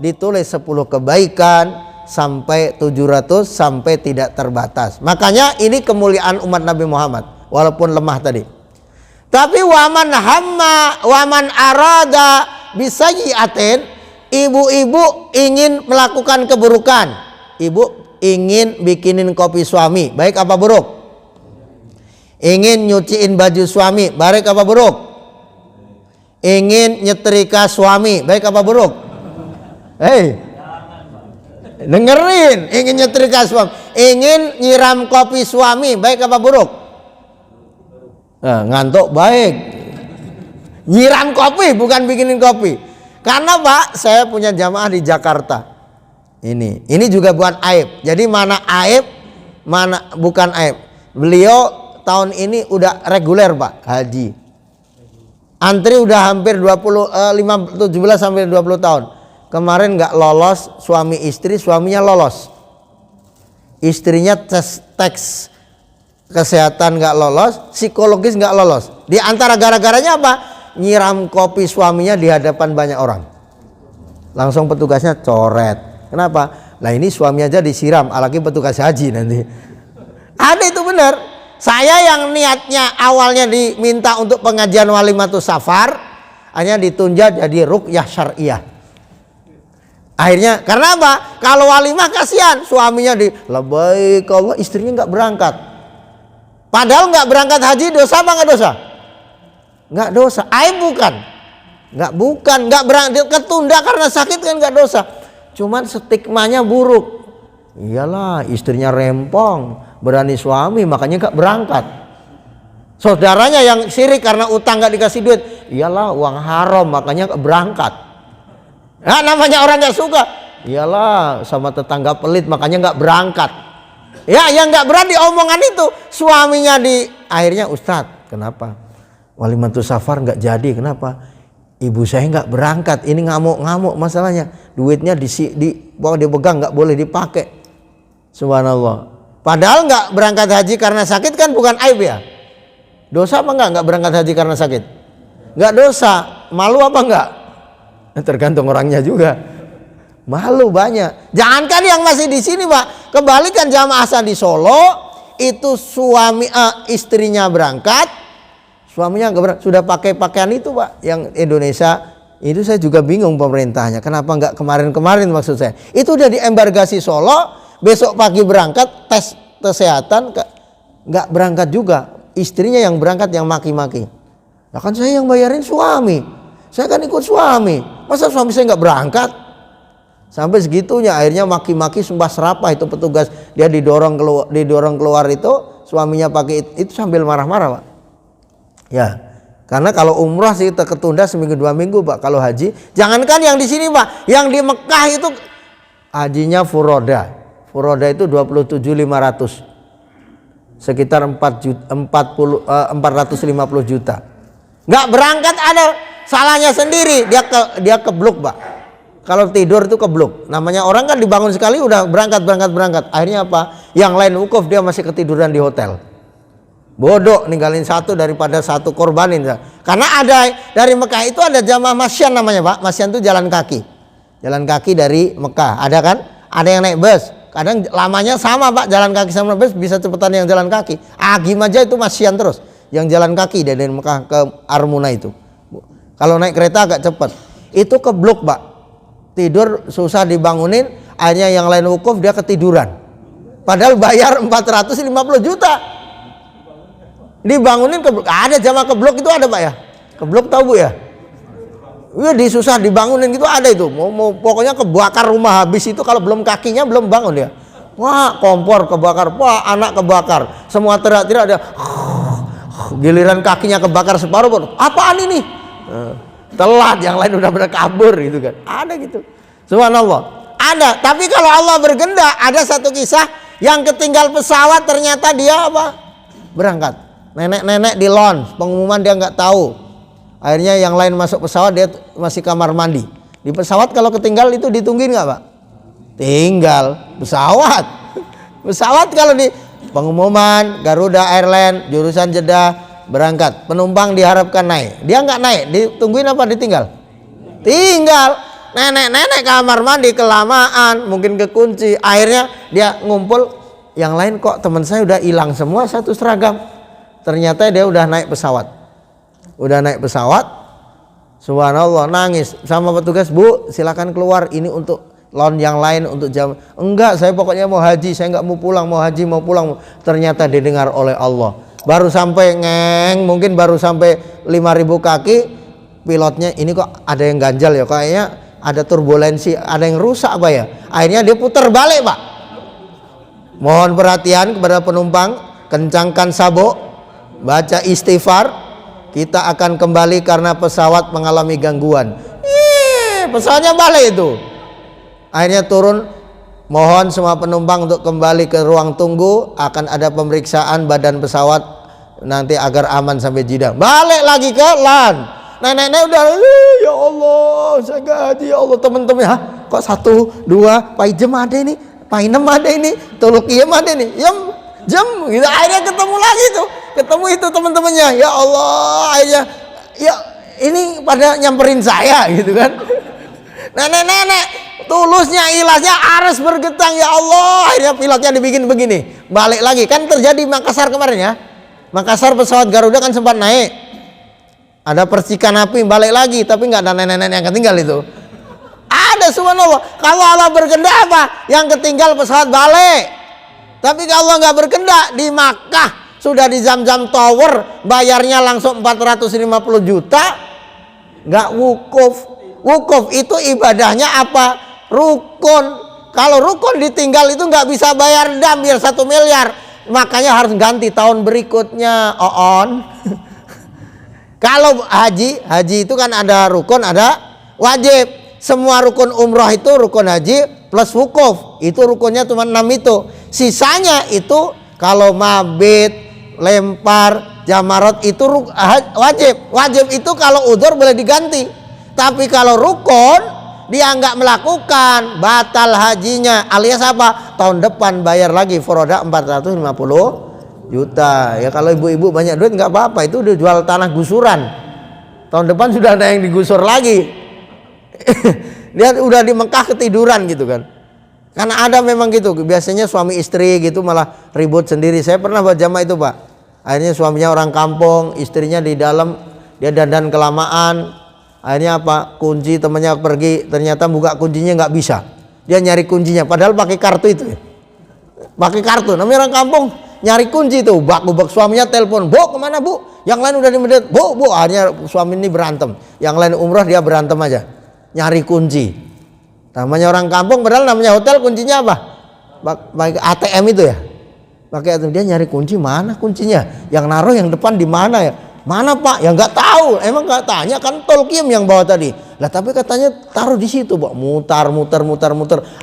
ditulis 10 kebaikan sampai 700 sampai tidak terbatas. Makanya ini kemuliaan umat Nabi Muhammad walaupun lemah tadi. Tapi waman hamma waman arada bisayyi'atin, ibu-ibu ingin melakukan keburukan. Ibu ingin bikinin kopi suami, baik apa buruk? Ingin nyuciin baju suami, baik apa buruk? Ingin nyetrika suami, baik apa buruk? Dengerin, ingin nyetrika suami, ingin nyiram kopi suami, baik apa buruk? Nah, ngantuk baik. Nyiram kopi bukan bikinin kopi. Karena Pak, saya punya jamaah di Jakarta. Ini juga bukan aib. Jadi mana aib, mana bukan aib. Beliau tahun ini udah reguler, Pak, haji. Antri udah hampir 17 sampai 20 tahun. Kemarin nggak lolos suami istri, suaminya lolos. Istrinya tes kesehatan nggak lolos, psikologis nggak lolos. Di antara gara-garanya apa? Nyiram kopi suaminya di hadapan banyak orang. Langsung petugasnya coret. Kenapa? Nah ini suami aja disiram, apalagi petugas haji nanti. Ada itu benar. Saya yang niatnya awalnya diminta untuk pengajian walimatus safar, hanya ditunjuk jadi ruqyah syariah. Akhirnya karena apa? Kalau walimah kasihan, suaminya labbaik Allah, istrinya nggak berangkat. Padahal nggak berangkat haji dosa apa nggak dosa? Nggak dosa. Aib bukan? Nggak berangkat ketunda karena sakit kan nggak dosa. Cuman stigmanya buruk. Iyalah istrinya rempong, berani suami makanya nggak berangkat. Saudaranya yang sirik karena utang nggak dikasih duit, iyalah uang haram makanya nggak berangkat. Nah, namanya orang nggak suka, iyalah sama tetangga pelit makanya nggak berangkat. Ya yang nggak berani omongan itu suaminya akhirnya Ustadz kenapa walimatus safar nggak jadi, kenapa? Ibu saya nggak berangkat, ini ngamuk masalahnya, duitnya bawa dipegang nggak boleh dipakai. Subhanallah. Padahal nggak berangkat haji karena sakit kan bukan aib ya? Dosa apa nggak berangkat haji karena sakit? Nggak dosa. Malu apa nggak? Tergantung orangnya juga. Malu banyak. Jangankan yang masih di sini Pak, kebalikan jamaah asal di Solo itu istrinya berangkat, suaminya nggak berangkat, sudah pakai pakaian itu Pak, yang Indonesia itu saya juga bingung pemerintahnya. Kenapa nggak kemarin maksud saya? Itu udah diembargasi Solo, besok pagi berangkat tes kesehatan nggak berangkat juga, istrinya yang berangkat yang maki-maki. Nah kan saya yang bayarin suami, saya kan ikut suami, masa suami saya nggak berangkat? Sampai segitunya akhirnya maki-maki sumpah serapah itu petugas, dia didorong keluar itu suaminya pakai itu sambil marah-marah Pak. Ya, karena kalau umrah sih ketunda seminggu 2 minggu Pak. Kalau haji, jangankan yang di sini Pak, yang di Mekah itu hajinya furoda. Furoda itu 27.500, sekitar 450 juta. Nggak berangkat ada salahnya sendiri, dia keblok Pak. Kalau tidur itu keblok. Namanya orang kan dibangun sekali udah berangkat. Akhirnya apa? Yang lain wukuf dia masih ketiduran di hotel. Bodoh ninggalin satu daripada satu korbanin. Karena ada dari Mekah itu ada jamaah masyan namanya Pak. Masyan itu jalan kaki. Jalan kaki dari Mekah. Ada kan? Ada yang naik bus. Kadang lamanya sama Pak, jalan kaki sama bus bisa cepetan yang jalan kaki. Agim aja itu masian terus. Yang jalan kaki dari Mekah ke Armuna itu. Kalau naik kereta agak cepat. Itu keblok Pak. Tidur susah dibangunin, akhirnya yang lain wukuf dia ketiduran. Padahal bayar 450 juta. Dibangunin keblok. Ada jamaah keblok itu ada Pak ya? Keblok tahu Bu ya? Iya disusah dibangunin gitu ada itu. Mau pokoknya kebakar rumah habis itu kalau belum kakinya belum bangun dia. Wah, kompor kebakar, wah anak kebakar. Semua teriak-teriak ada. Giliran kakinya kebakar separuh pun. Apaan ini? Telat, yang lain udah pada kabur gitu kan. Ada gitu. Subhanallah. Ada, tapi kalau Allah berkehendak, ada satu kisah yang ketinggal pesawat ternyata dia apa? Berangkat. Nenek-nenek di launch, pengumuman dia nggak tahu. Akhirnya yang lain masuk pesawat, dia masih kamar mandi. Di pesawat kalau ketinggal itu ditungguin nggak Pak? Tinggal pesawat. Pesawat kalau di pengumuman Garuda Airlines jurusan Jeddah berangkat, penumpang diharapkan naik. Dia nggak naik, ditungguin apa ditinggal? Tinggal. Nenek-nenek kamar mandi kelamaan, mungkin kekunci. Akhirnya dia ngumpul, yang lain kok teman saya udah hilang semua satu seragam. Ternyata dia udah naik pesawat. Udah naik pesawat, subhanallah, nangis sama petugas, Bu silakan keluar, ini untuk lounge yang lain, untuk jam. Enggak, saya pokoknya mau haji, saya nggak mau pulang, mau haji mau pulang. Ternyata didengar oleh Allah. Baru sampai mungkin baru sampai 5.000 kaki, pilotnya ini kok ada yang ganjal ya, kayaknya ada turbulensi, ada yang rusak apa ya. Akhirnya dia putar balik Pak. Mohon perhatian kepada penumpang, kencangkan sabuk, baca istighfar. Kita akan kembali karena pesawat mengalami gangguan. Pesawatnya balik itu. Akhirnya turun, mohon semua penumpang untuk kembali ke ruang tunggu, akan ada pemeriksaan badan pesawat nanti agar aman sampai Jeddah. Balik lagi ke LAN. Nenek-nenek udah, ya Allah, saya nggak haji ya Allah. Teman-teman, kok 1, 2, Pak Ijem ada ini, Pak Inem ada ini, Tulukiem ada ini, jam gitu. Akhirnya ketemu lagi tuh, ketemu itu teman-temannya. Ya Allah, akhirnya ya ini pada nyamperin saya gitu kan. Nenek-nenek tulusnya, ikhlasnya harus bergetang, ya Allah. Akhirnya pilotnya dibikin begini, balik lagi. Kan terjadi Makassar kemarin ya. Makassar pesawat Garuda kan sempat naik, ada percikan api, balik lagi, tapi nggak ada nenek-nenek yang ketinggal itu. Ada, subhanallah. Kalau Allah berkehendak apa? Yang ketinggal pesawat balik. Tapi kalau Allah nggak berkehendak, di Makkah sudah di Zamzam Tower bayarnya langsung 450 juta, nggak wukuf. Wukuf itu ibadahnya apa? Rukun. Kalau rukun ditinggal itu nggak bisa bayar dam biar 1 miliar. Makanya harus ganti tahun berikutnya. Kalau haji itu kan ada rukun, ada wajib. Semua rukun umroh itu rukun haji plus wukuf. Itu rukunnya cuma 6 itu. Sisanya itu kalau mabit, lempar, jamarat itu wajib. Wajib itu kalau udzur boleh diganti. Tapi kalau rukun dia nggak melakukan, batal hajinya, alias apa? Tahun depan bayar lagi foroda 450 juta. Ya kalau ibu-ibu banyak duit nggak apa-apa, itu udah jual tanah gusuran. Tahun depan sudah ada yang digusur lagi. Dia udah di Mekah ketiduran gitu kan. Karena ada memang gitu, biasanya suami istri gitu malah ribut sendiri. Saya pernah buat jamaah itu Pak. Akhirnya suaminya orang kampung, istrinya di dalam, dia dandan kelamaan. Akhirnya apa? Kunci temannya pergi, ternyata buka kuncinya nggak bisa. Dia nyari kuncinya, padahal pakai kartu itu. Pakai kartu, namanya orang kampung nyari kunci itu. Bak suaminya telepon, Bu kemana Bu? Yang lain udah di Medit, Bu. Akhirnya suami ini berantem. Yang lain umrah, dia berantem aja. Nyari kunci. Namanya orang kampung, padahal namanya hotel kuncinya apa? Pakai ATM itu ya. Pakai ATM, dia nyari kunci, mana kuncinya? Yang naruh yang depan di mana ya? Mana Pak? Ya nggak tahu. Emang nggak tanya, kan Tolkiem yang bawa tadi. Lah tapi katanya taruh di situ, Pak. Mutar.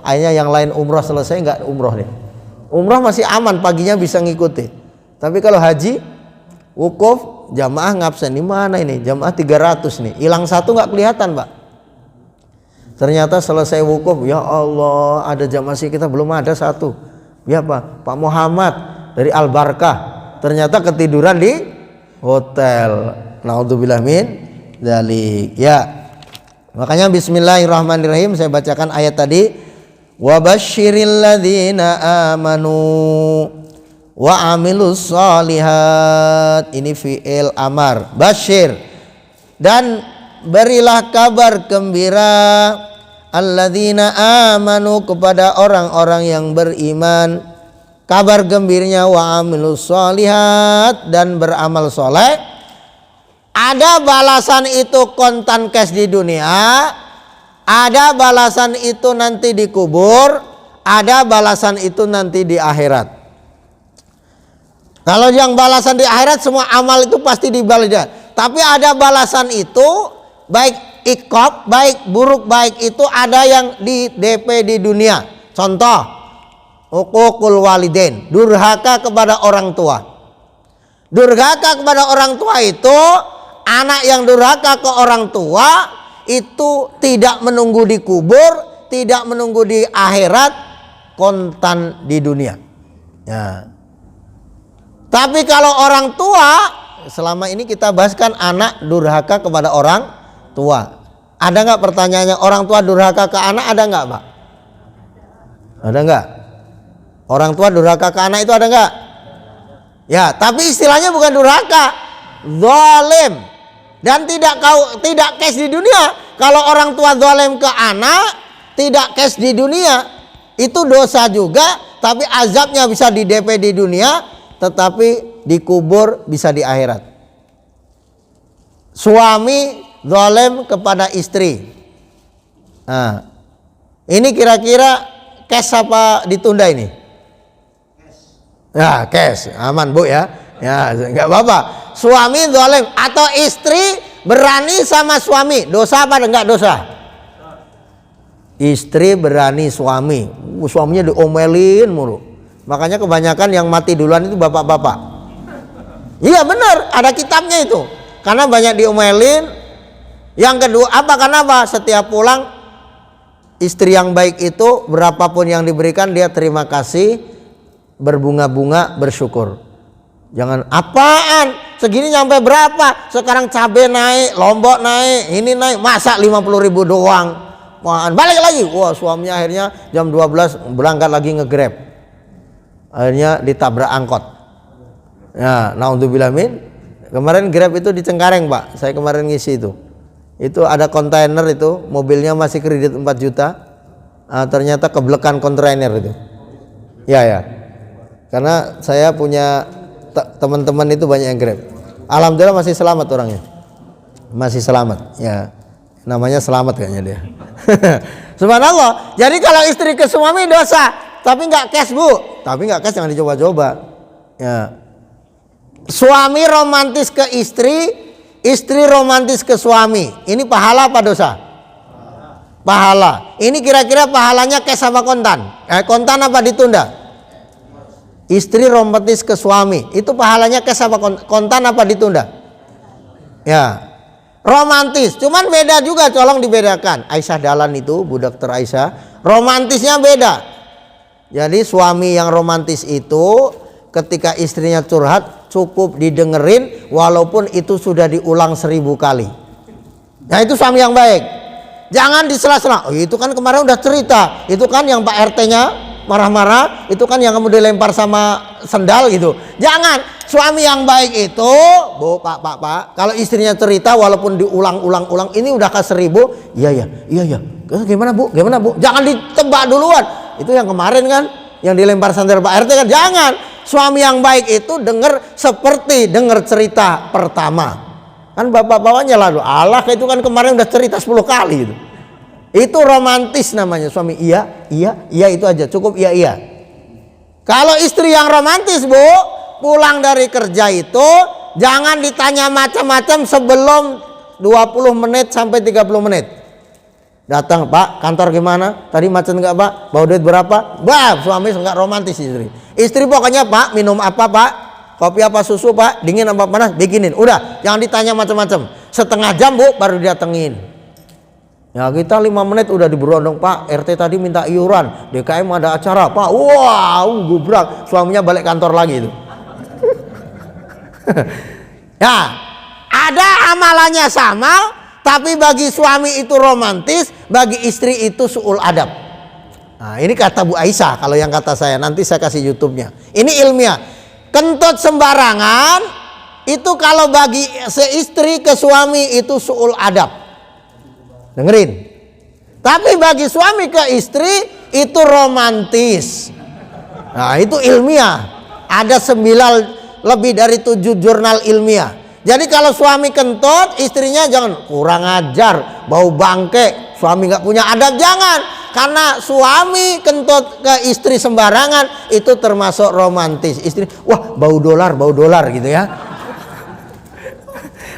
Akhirnya yang lain umroh selesai nggak umroh deh. Umroh masih aman, paginya bisa ngikuti. Tapi kalau haji, wukuf, jamaah ngabsen di mana ini? Jamaah 300 nih. Hilang satu nggak kelihatan, Pak. Ternyata selesai wukuf, ya Allah, ada jamaah sih kita belum ada satu. Ya Pak Muhammad dari Al Barkah. Ternyata ketiduran di hotel. Naudzubillah min dzalik. Ya. Makanya bismillahirrahmanirrahim saya bacakan ayat tadi. Wa basyiril ladzina amanu wa amilus solihat. Ini fi'il amar. Basyir. Dan berilah kabar gembira alladzina amanu kepada orang-orang yang beriman. Kabar gembiranya wa amilus solihat dan beramal soleh. Ada balasan itu kontan cash di dunia, ada balasan itu nanti di kubur, ada balasan itu nanti di akhirat. Kalau yang balasan di akhirat semua amal itu pasti dibalas. Tapi ada balasan itu baik iqab, baik buruk baik itu ada yang di DP di dunia. Contoh, uququl walidain, durhaka kepada orang tua. Durhaka kepada orang tua itu, anak yang durhaka ke orang tua itu tidak menunggu di kubur, tidak menunggu di akhirat, kontan di dunia. Ya. Tapi kalau orang tua, selama ini kita bahaskan anak durhaka kepada orang tua. Ada nggak pertanyaannya, orang tua durhaka ke anak ada nggak, Pak? Ada nggak? Orang tua durhaka ke anak itu ada nggak? Ya, tapi istilahnya bukan durhaka, zalim. Dan tidak cash di dunia. Kalau orang tua zalim ke anak, tidak cash di dunia, itu dosa juga, tapi azabnya bisa di DP di dunia, tetapi dikubur bisa di akhirat. Suami zalim kepada istri. Nah, ini kira-kira cash apa ditunda ini? Ya, cash, aman Bu ya. Ya, nggak apa-apa. Suami zalim atau istri berani sama suami, dosa apa enggak dosa? Istri berani suami, suaminya diomelin mulu. Makanya kebanyakan yang mati duluan itu bapak-bapak. Iya benar, ada kitabnya itu. Karena banyak diomelin. Yang kedua, karena setiap pulang istri yang baik itu berapapun yang diberikan dia terima kasih, berbunga-bunga, bersyukur. Jangan apaan segini nyampe berapa, sekarang cabai naik, lombok naik, ini naik, masa 50.000 doang, balik lagi. Wah, suaminya akhirnya jam 12 berangkat lagi nge-Grab, akhirnya ditabrak angkot. Ya, naudzubillah min. Kemarin Grab itu di Cengkareng, Pak, saya kemarin ngisi itu ada kontainer itu, mobilnya masih kredit 4 juta, ternyata keblekan kontainer itu. Ya, karena saya punya teman-teman itu banyak yang Grab. Alhamdulillah masih selamat orangnya. Masih selamat. Ya. Namanya selamat kayaknya dia. Subhanallah. Jadi kalau istri ke suami dosa, tapi nggak cash, Bu. Tapi nggak cash jangan dicoba-coba. Ya. Suami romantis ke istri, istri romantis ke suami. Ini pahala apa dosa? Pahala. Ini kira-kira pahalanya cash apa kontan? Kontan apa ditunda? Istri romantis ke suami, itu pahalanya cash apa kontan apa ditunda? Ya, romantis, cuman beda juga, tolong dibedakan. Aisyah Dahlan itu, Bu Dr. Aisyah, romantisnya beda. Jadi suami yang romantis itu ketika istrinya curhat cukup didengerin walaupun itu sudah diulang 1000 kali. Nah itu suami yang baik. Jangan disela-sela. Oh, itu kan kemarin udah cerita, itu kan yang Pak RT-nya marah-marah, itu kan yang kamu dilempar sama sendal gitu. Jangan. Suami yang baik itu, Bu, Pak, kalau istrinya cerita walaupun diulang-ulang, ini udah ke 1000, iya. Gimana Bu? Jangan ditebak duluan. Itu yang kemarin kan, yang dilempar sendal Pak RT kan. Jangan. Suami yang baik itu denger seperti denger cerita pertama. Kan bapak-bapaknya lalu, Allah itu kan kemarin udah cerita 10 kali gitu. Itu romantis namanya. Suami iya itu aja, cukup iya. Kalau istri yang romantis, Bu, pulang dari kerja itu jangan ditanya macam-macam sebelum 20 menit sampai 30 menit. Datang, Pak, kantor gimana? Tadi macet enggak, Pak? Bawa duit berapa? Suami enggak romantis istri. Istri pokoknya, Pak, minum apa, Pak? Kopi apa, susu, Pak? Dingin apa panas? Bikinin. Udah, jangan ditanya macam-macam. Setengah jam, Bu, baru didatengin. Ya kita 5 menit udah diberondong, Pak, RT tadi minta iuran, DKM ada acara, Pak. Gubrak, suaminya balik kantor lagi itu. Ya, ada amalannya sama, Tapi bagi suami itu romantis, bagi istri itu su'ul adab. Nah, ini kata Bu Aisyah, kalau yang kata saya nanti saya kasih YouTube-nya. Ini ilmiah. Kentut sembarangan itu kalau bagi seistri ke suami itu su'ul adab. Dengerin. Tapi bagi suami ke istri itu romantis. Nah, itu ilmiah. Ada lebih dari 7 jurnal ilmiah. Jadi kalau suami kentut, istrinya jangan kurang ajar, bau bangke, suami nggak punya adab, jangan. Karena suami kentut ke istri sembarangan itu termasuk romantis. Istri, wah bau dolar gitu ya.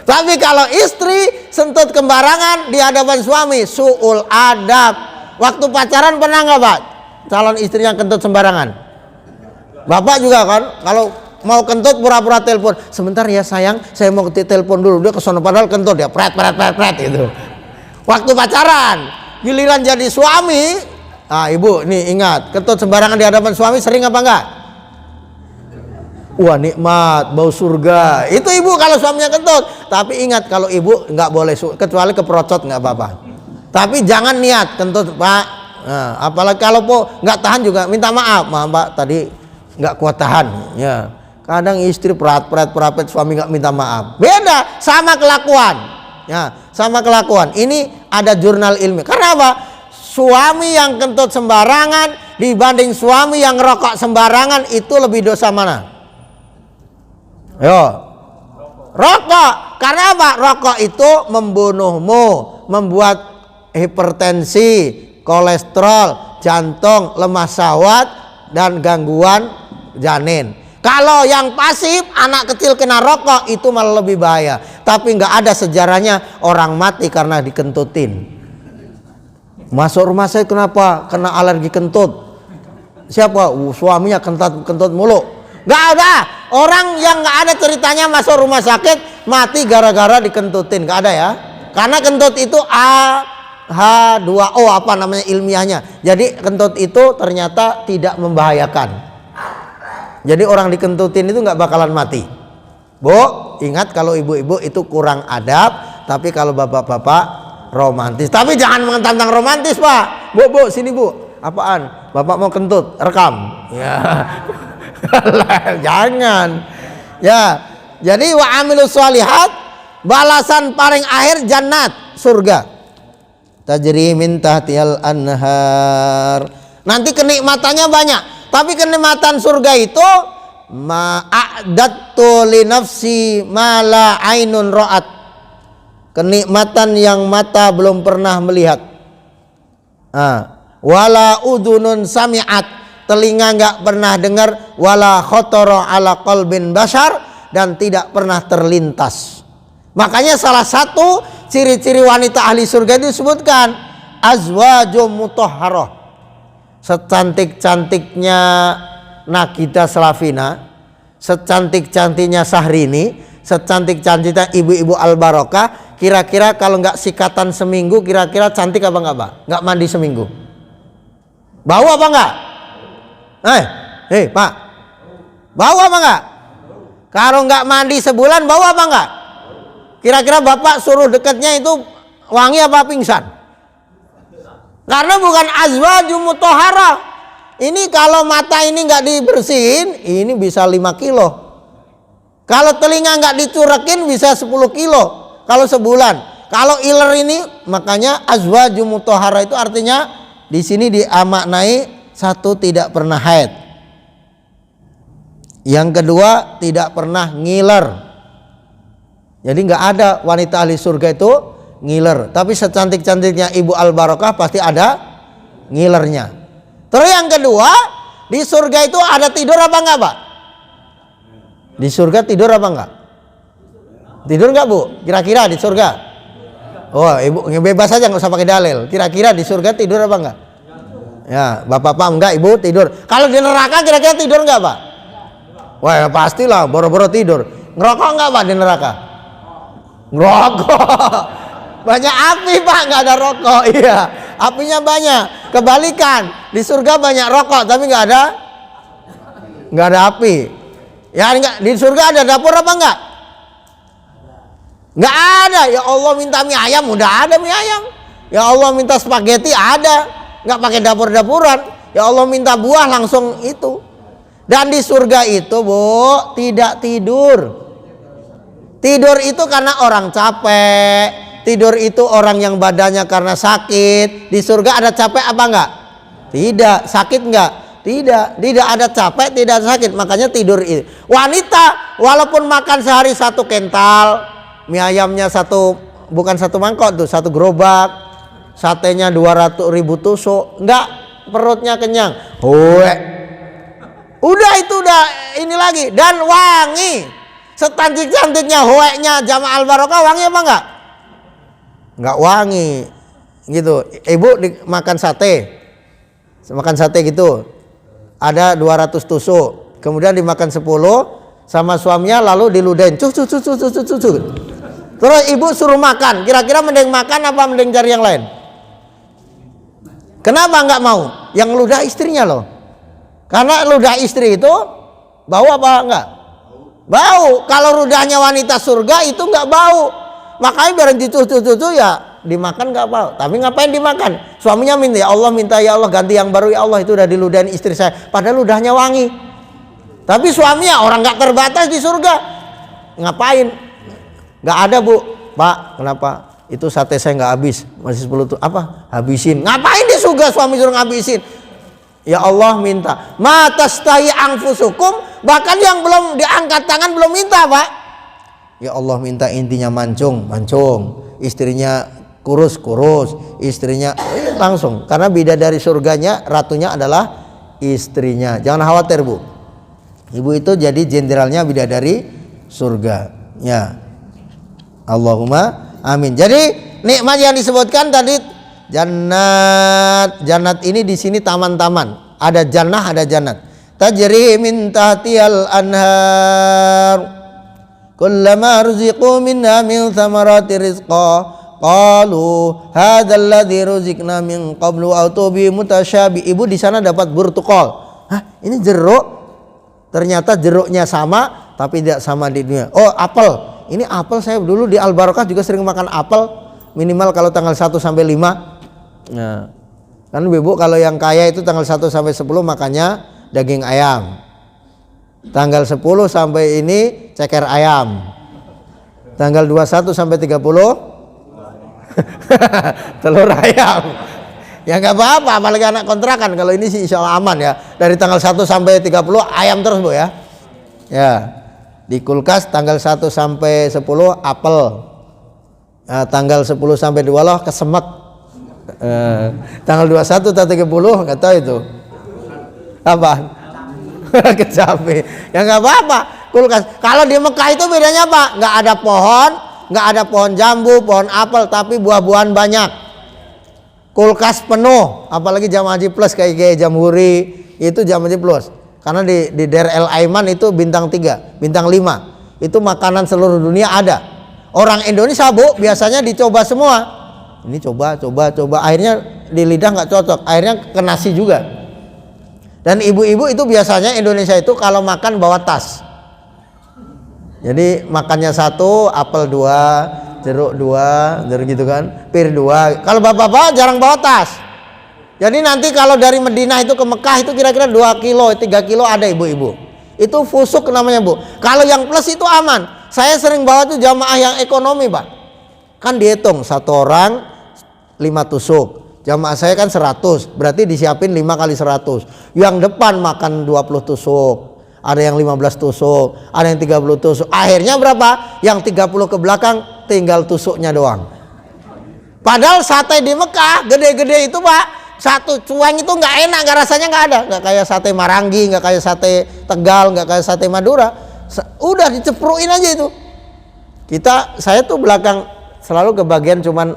Tapi kalau istri sentut kembarangan di hadapan suami, su'ul adab. Waktu pacaran pernah nggak Pak? Calon istri yang kentut sembarangan. Bapak juga kan, kalau mau kentut pura-pura telepon, sebentar ya sayang, saya mau telepon dulu, dia kesono padahal kentut dia pret gitu. Waktu pacaran, giliran jadi suami, ibu nih ingat, kentut sembarangan di hadapan suami sering apa enggak? Wah nikmat, bau surga. Itu ibu kalau suaminya kentut. Tapi ingat kalau ibu nggak boleh kecuali keperocot nggak apa-apa. Tapi jangan niat kentut Pak. Nah, apalagi kalau nggak tahan juga minta maaf, Pak tadi nggak kuat tahan. Ya. Kadang istri perapet suami nggak minta maaf. Beda, sama kelakuan. Ya, sama kelakuan. Ini ada jurnal ilmiah. Karena apa? Suami yang kentut sembarangan dibanding suami yang rokok sembarangan itu lebih dosa mana? Yo, rokok. Karena apa? Rokok itu membunuhmu, membuat hipertensi, kolesterol, jantung, lemah syahwat, dan gangguan janin. Kalau yang pasif, anak kecil kena rokok itu malah lebih bahaya. Tapi nggak ada sejarahnya orang mati karena dikentutin. Masuk rumah saya kenapa? Kena alergi kentut. Siapa? Suaminya kentut mulu. Nggak ada. Orang yang nggak ada ceritanya masuk rumah sakit mati gara-gara dikentutin. Nggak ada ya. Karena kentut itu H2O apa namanya ilmiahnya. Jadi kentut itu ternyata tidak membahayakan. Jadi orang dikentutin itu nggak bakalan mati. Bu, ingat kalau ibu-ibu itu kurang adab, tapi kalau bapak-bapak romantis. Tapi jangan mentang-mentang romantis Pak. Bu, sini Bu. Apaan? Bapak mau kentut, rekam. Ya, jangan. Ya, jadi wa amilus sholihat, balasan paling akhir jannat, surga. Tajri min tahtihal anhar. Nanti kenikmatannya banyak. Tapi kenikmatan surga itu ma'adattu li nafsi ma la ainun ra'at. Kenikmatan yang mata belum pernah melihat. Wala udunun sami'at, telinga enggak pernah dengar, wala khotara ala qalbin bashar, dan tidak pernah terlintas. Makanya salah satu ciri-ciri wanita ahli surga itu disebutkan azwajum mutahharah. Secantik-cantiknya Nagita Slavina, secantik-cantiknya Syahrini, secantik-cantiknya ibu-ibu Al-Barokah, kira-kira kalau nggak sikatan seminggu, kira-kira cantik apa nggak Pak? Nggak mandi seminggu, bau apa nggak? Pak, bau apa nggak? Kalau nggak mandi sebulan, bau apa nggak? Kira-kira Bapak suruh dekatnya itu wangi apa pingsan? Karena bukan azwaju mutahharah. Ini kalau mata ini nggak dibersihin, ini bisa 5 kilo. Kalau telinga nggak dicurakin bisa 10 kilo. Kalau sebulan. Kalau iler ini, makanya azwaju mutahharah itu artinya di sini dimaknai satu tidak pernah haid. Yang kedua tidak pernah ngiler. Jadi nggak ada wanita ahli surga itu ngiler, tapi secantik-cantiknya Ibu Al-Barokah pasti ada ngilernya. Terus yang kedua, di surga itu ada tidur apa enggak Pak? Di surga tidur apa enggak? Tidur enggak Bu? Kira-kira di surga? Oh Ibu bebas aja nggak usah pakai dalil. Kira-kira di surga tidur apa enggak? Ya bapak-bapak enggak, Ibu tidur. Kalau di neraka kira-kira tidur enggak Pak? Wah ya pastilah, boro-boro tidur. Ngerokok enggak Pak di neraka? Ngerokok. Banyak api Pak, nggak ada rokok. Iya, apinya banyak. Kebalikan, di surga banyak rokok tapi nggak ada api. Ya enggak, di surga ada dapur apa enggak? Nggak ada. Ya Allah minta mie ayam, udah ada mie ayam. Ya Allah minta spaghetti, ada. Nggak pakai dapur-dapuran. Ya Allah minta buah, langsung itu. Dan di surga itu, Bu, tidak tidur. Tidur itu karena orang capek. Tidur itu orang yang badannya karena sakit. Di surga ada capek apa enggak? Tidak. Sakit enggak? Tidak. Tidak ada capek, tidak sakit. Makanya tidur itu. Wanita walaupun makan sehari 1 kental, mie ayamnya bukan 1 mangkok tuh, 1 gerobak, satenya 200.000 tusuk, enggak, perutnya kenyang. Udah itu udah ini lagi. Dan wangi. Secantik-cantiknya hoeknya Jamaah Al-Barokah, wangi apa enggak? Enggak wangi gitu. Ibu makan sate. Makan sate gitu. Ada 200 tusuk. Kemudian dimakan 10 sama suaminya, lalu diludahin. Cuk. Terus ibu suruh makan. Kira-kira mending makan apa mending cari yang lain? Kenapa enggak mau? Yang ludah istrinya loh. Karena ludah istri itu bau apa enggak? Bau. Kalau ludahnya wanita surga itu enggak bau. Makanya biar dicucu-cucu ya dimakan enggak bau. Tapi ngapain dimakan? Suaminya minta, ya Allah ganti yang baru ya Allah, itu udah diludahin istri saya. Padahal ludahnya wangi. Tapi suaminya orang enggak terbatas di surga. Ngapain? Enggak ada, Bu. Pak, kenapa? Itu sate saya enggak habis. Masih 10 tuh. Apa? Habisin. Ngapain di surga suami suruh ngabisin? Ya Allah minta. Matastahi anfusukum, bahkan yang belum diangkat tangan belum minta, Pak. Ya Allah minta, intinya mancung. Istrinya kurus, istrinya langsung. Karena bidadari surganya, ratunya adalah istrinya. Jangan khawatir, Bu. Ibu itu jadi jenderalnya bidadari surga. Ya. Allahumma amin. Jadi nikmat yang disebutkan tadi, jannat ini di sini taman-taman. Ada jannah, ada jannat. Tajri min tahtiyal anhar. Kullama ruziqu minha min thamarati rizqa qalu hadzal ladzi ruziqna min qablu aw tubi mutasyabi. Ibu di sana dapat burtukol. Hah, ini jeruk. Ternyata jeruknya sama tapi tidak sama di dunia. Oh, apel. Ini apel, saya dulu di Al-Barokah juga sering makan apel. Minimal kalau tanggal 1 sampai 5. Nah, kan Ibu kalau yang kaya itu tanggal 1 sampai 10 makannya daging ayam. Tanggal 10 sampai ini ceker ayam. Tanggal 21 sampai 30 telur ayam. Ya nggak apa-apa, apalagi anak kontrakan. Kalau ini sih insya Allah aman ya. Dari tanggal 1 sampai 30 ayam terus, Bu ya. Ya. Di kulkas tanggal 1 sampai 10 apel. Nah, tanggal 10 sampai 20 kesemek. Tanggal 21 atau 30 nggak tahu itu. Apa? Kecapi. Ya nggak apa-apa. Kulkas. Kalau di Mekah itu bedanya apa? Nggak ada pohon jambu, pohon apel, tapi buah-buahan banyak. Kulkas penuh, apalagi jamaah haji plus kayak Jamhuri itu jamaah haji plus. Karena di Dar El Aiman itu bintang 3, bintang 5. Itu makanan seluruh dunia ada. Orang Indonesia, Bu, biasanya dicoba semua. Ini coba. Akhirnya di lidah nggak cocok. Akhirnya ke nasi juga. Dan ibu-ibu itu biasanya Indonesia itu kalau makan bawa tas. Jadi makannya 1, apel 2, jeruk 2, gitu kan. Pir 2. Kalau bapak-bapak jarang bawa tas. Jadi nanti kalau dari Madinah itu ke Mekah itu kira-kira 2 kilo, 3 kilo ada ibu-ibu. Itu fusuk namanya, Bu. Kalau yang plus itu aman. Saya sering bawa tuh jamaah yang ekonomi, Pak. Kan dihitung 1 orang 5 tusuk. Jamaah saya kan 100, berarti disiapin 5 kali 100. Yang depan makan 20 tusuk. Ada yang 15 tusuk, ada yang 30 tusuk. Akhirnya berapa? Yang 30 ke belakang tinggal tusuknya doang. Padahal sate di Mekah gede-gede itu, Pak. Satu cuang itu nggak enak, nggak, rasanya nggak ada, nggak kayak sate Marangi, nggak kayak sate Tegal, nggak kayak sate Madura. Udah dicepruin aja itu. Saya tuh belakang selalu kebagian cuman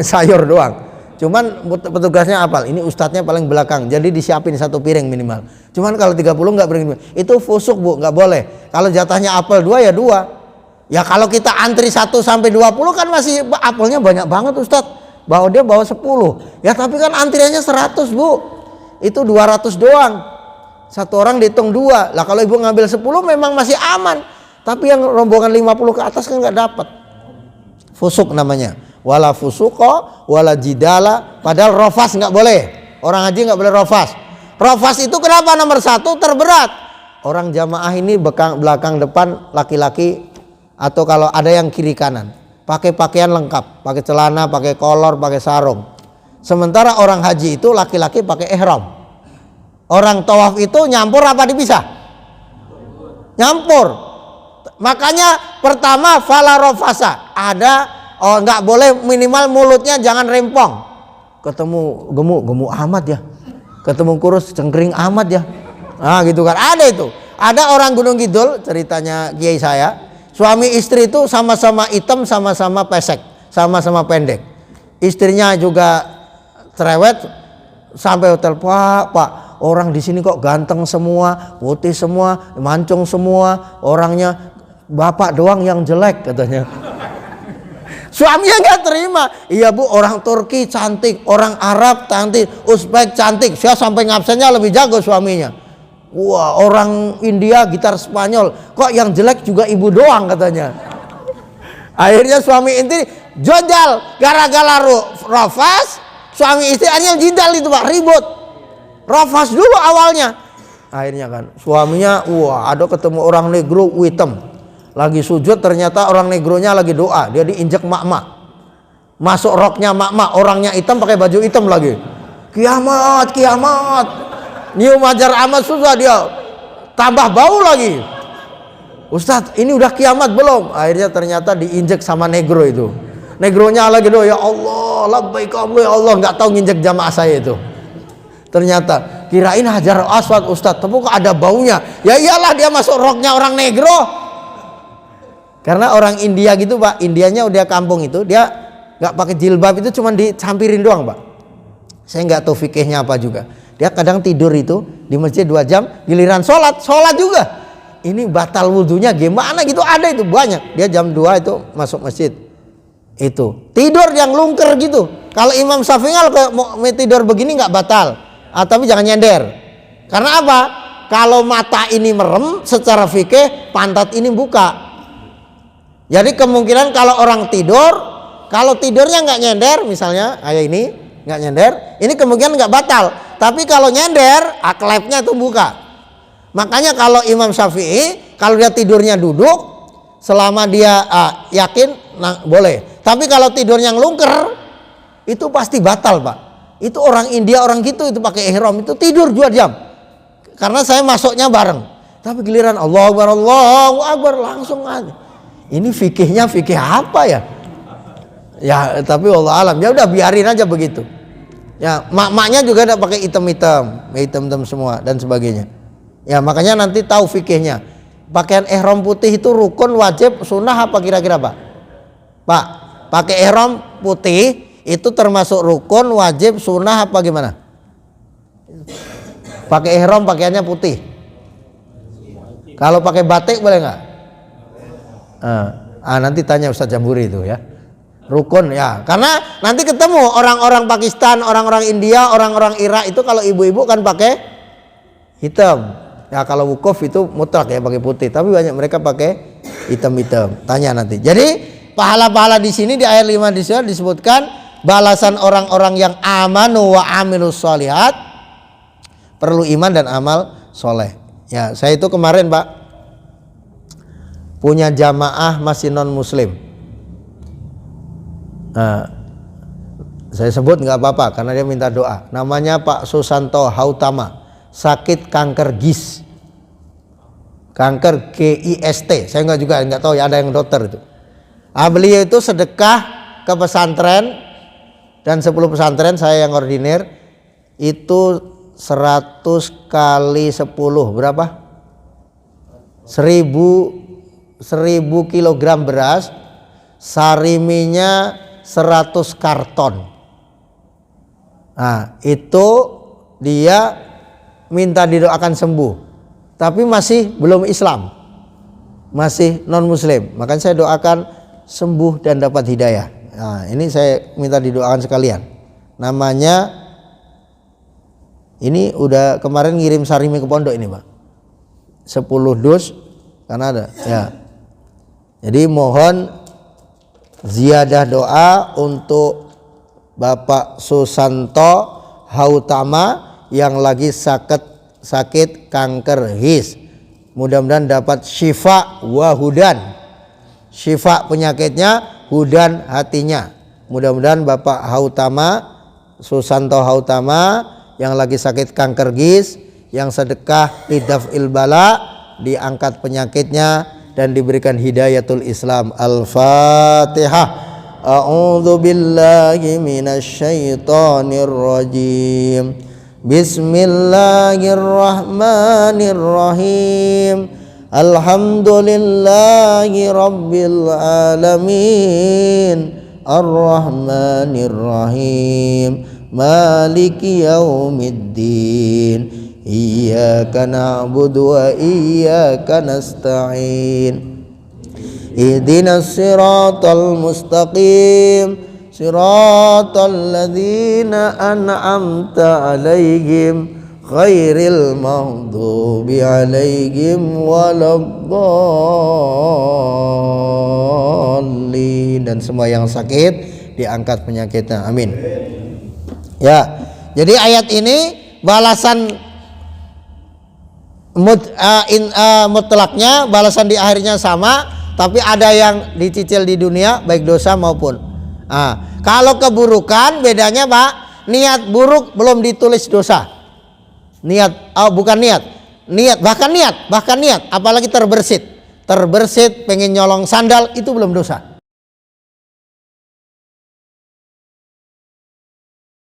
sayur doang. Cuman petugasnya apal, ini ustadznya paling belakang, jadi disiapin 1 piring minimal. Cuman kalau 30 nggak piring, itu fusuk, Bu, nggak boleh. Kalau jatahnya apel 2 ya 2. Ya kalau kita antri 1 sampai 20 kan masih apelnya banyak banget, Ustadz. Dia bawa 10. Ya tapi kan antriannya 100, Bu. Itu 200 doang. 1 orang dihitung 2. Lah kalau ibu ngambil 10 memang masih aman. Tapi yang rombongan 50 ke atas kan nggak dapat. Fusuk namanya. Wala fusuqa wala jidala. Padahal rofas nggak boleh. Orang haji nggak boleh rofas. Rofas itu kenapa nomor 1? Terberat. Orang jamaah ini belakang depan laki-laki, atau kalau ada yang kiri kanan, pakai pakaian lengkap, pakai celana, pakai kolor, pakai sarung. Sementara orang haji itu laki-laki pakai ihram. Orang tawaf itu nyampur apa dipisah? Nyampur. Makanya pertama fala rofasa, ada nggak boleh, minimal mulutnya jangan rempong. Ketemu gemuk amat ya, ketemu kurus cengkering amat ya, nah gitu kan. Ada itu, ada orang Gunung Kidul, ceritanya kiai saya, suami istri itu sama-sama hitam, sama-sama pesek, sama-sama pendek. Istrinya juga cerewet, sampai hotel, pak orang di sini kok ganteng semua, putih semua, mancung semua, orangnya bapak doang yang jelek katanya. Suaminya nggak terima. Iya bu, orang Turki cantik, orang Arab cantik, Uzbek cantik. Saya sampai ngabsennya lebih jago suaminya. Wah, orang India gitar Spanyol, kok yang jelek juga ibu doang katanya. Akhirnya suami inti jodal gara-gara rofas. Suami istri hanya jidal itu pak, ribut. Rofas dulu awalnya. Akhirnya kan suaminya, wah ada ketemu orang negro hitam. Lagi sujud, ternyata orang negronya lagi doa, dia diinjek mak-mak, masuk roknya mak-mak, orangnya hitam pakai baju hitam lagi. Kiamat, kiamat. Nyium ajar amat susah, dia tambah bau lagi. Ustadz, ini udah kiamat belum? Akhirnya ternyata diinjek sama negro itu. Negronya lagi doa, ya Allah, labbaik ya Allah, nggak tahu nginjek jamaah saya itu. Ternyata kirain hajar aswad Ustadz, tapi kok ada baunya? Ya iyalah, dia masuk roknya orang negro. Karena orang India gitu pak, Indianya udah kampung itu, dia nggak pakai jilbab, itu cuma dicampirin doang pak. Saya nggak tahu fikihnya apa juga. Dia kadang tidur itu di masjid 2 jam, giliran sholat juga. Ini batal wudhunya gimana gitu, ada itu banyak. Dia jam 2 itu masuk masjid. Itu tidur yang lungker gitu. Kalau Imam Syafi'i kalau mau tidur begini nggak batal, tapi jangan nyender. Karena apa? Kalau mata ini merem, secara fikih pantat ini buka. Jadi kemungkinan kalau orang tidur, kalau tidurnya nggak nyender, misalnya kayak ini nggak nyender, ini kemungkinan nggak batal. Tapi kalau nyender, klepnya itu buka. Makanya kalau Imam Syafi'i, kalau dia tidurnya duduk, selama dia yakin, nah boleh. Tapi kalau tidurnya ngelungker, itu pasti batal pak. Itu orang India, orang gitu itu pakai ihram itu tidur 2 jam. Karena saya masuknya bareng. Tapi giliran Allahu Akbar langsung aja. Ini fikihnya fikih apa ya? Ya tapi Allah alam, ya udah biarin aja begitu. Ya mak-maknya juga ada pakai hitam semua dan sebagainya. Ya makanya nanti tahu fikihnya. Pakaian ihram putih itu rukun, wajib, sunnah apa kira-kira pak? Pak, pakai ihram putih itu termasuk rukun, wajib, sunnah apa gimana? Pakai ihram pakaiannya putih. Kalau pakai batik boleh nggak? Nanti tanya Ustadz Jamburi itu ya. Rukun ya, karena nanti ketemu orang-orang Pakistan, orang-orang India, orang-orang Irak itu kalau ibu-ibu kan pakai hitam. Ya kalau wukuf itu mutlak ya pakai putih, tapi banyak mereka pakai hitam-hitam. Tanya nanti. Jadi pahala-pahala di sini di ayat 5 di sini disebutkan balasan orang-orang yang amanu wa amilus sholihat, perlu iman dan amal soleh. Ya saya itu kemarin pak punya jamaah masih non muslim. Nah, saya sebut nggak apa-apa karena dia minta doa. Namanya Pak Susanto Hautama, sakit kanker GIS, kanker GIST. Saya nggak tahu ya, ada yang dokter itu. Beliau itu sedekah ke pesantren dan 10 pesantren saya yang ordinir itu 100 kali 10 berapa? 1000 kilogram beras, sariminya 100 karton. Nah itu dia minta didoakan sembuh, tapi masih belum Islam, masih non muslim. Makanya saya doakan sembuh dan dapat hidayah. Nah ini saya minta didoakan sekalian. Namanya ini udah kemarin ngirim sarimi ke pondok ini pak, 10 dus karena ada ya. Jadi mohon ziyadah doa untuk Bapak Susanto Hautama yang lagi sakit kanker his. Mudah-mudahan dapat syifa wa hudan. Syifa penyakitnya, hudan hatinya. Mudah-mudahan Bapak Hautama, Susanto Hautama yang lagi sakit kanker gis, yang sedekah lidaf'il bala, diangkat penyakitnya dan diberikan hidayatul Islam. Al-Fatihah. A'udzu billahi minasyaitonir rajim. Bismillahirrahmanirrahim. Alhamdulillahi rabbil alamin. Ar-Rahmanir-Rahim. Maliki yaumiddin. Iyyaka na'budu wa iyyaka nasta'in. Ihdinas siratal mustaqim. Siratal ladzina an'amta 'alaihim ghairil maghdubi 'alaihim waladdallin. Dan semua yang sakit diangkat penyakitnya, amin. Ya, jadi ayat ini balasan mutlaknya, balasan di akhirnya sama, tapi ada yang dicicil di dunia baik dosa maupun kalau keburukan bedanya Pak, niat buruk belum ditulis dosa. Bukan niat, bahkan niat, apalagi terbersit pengen nyolong sandal itu belum dosa.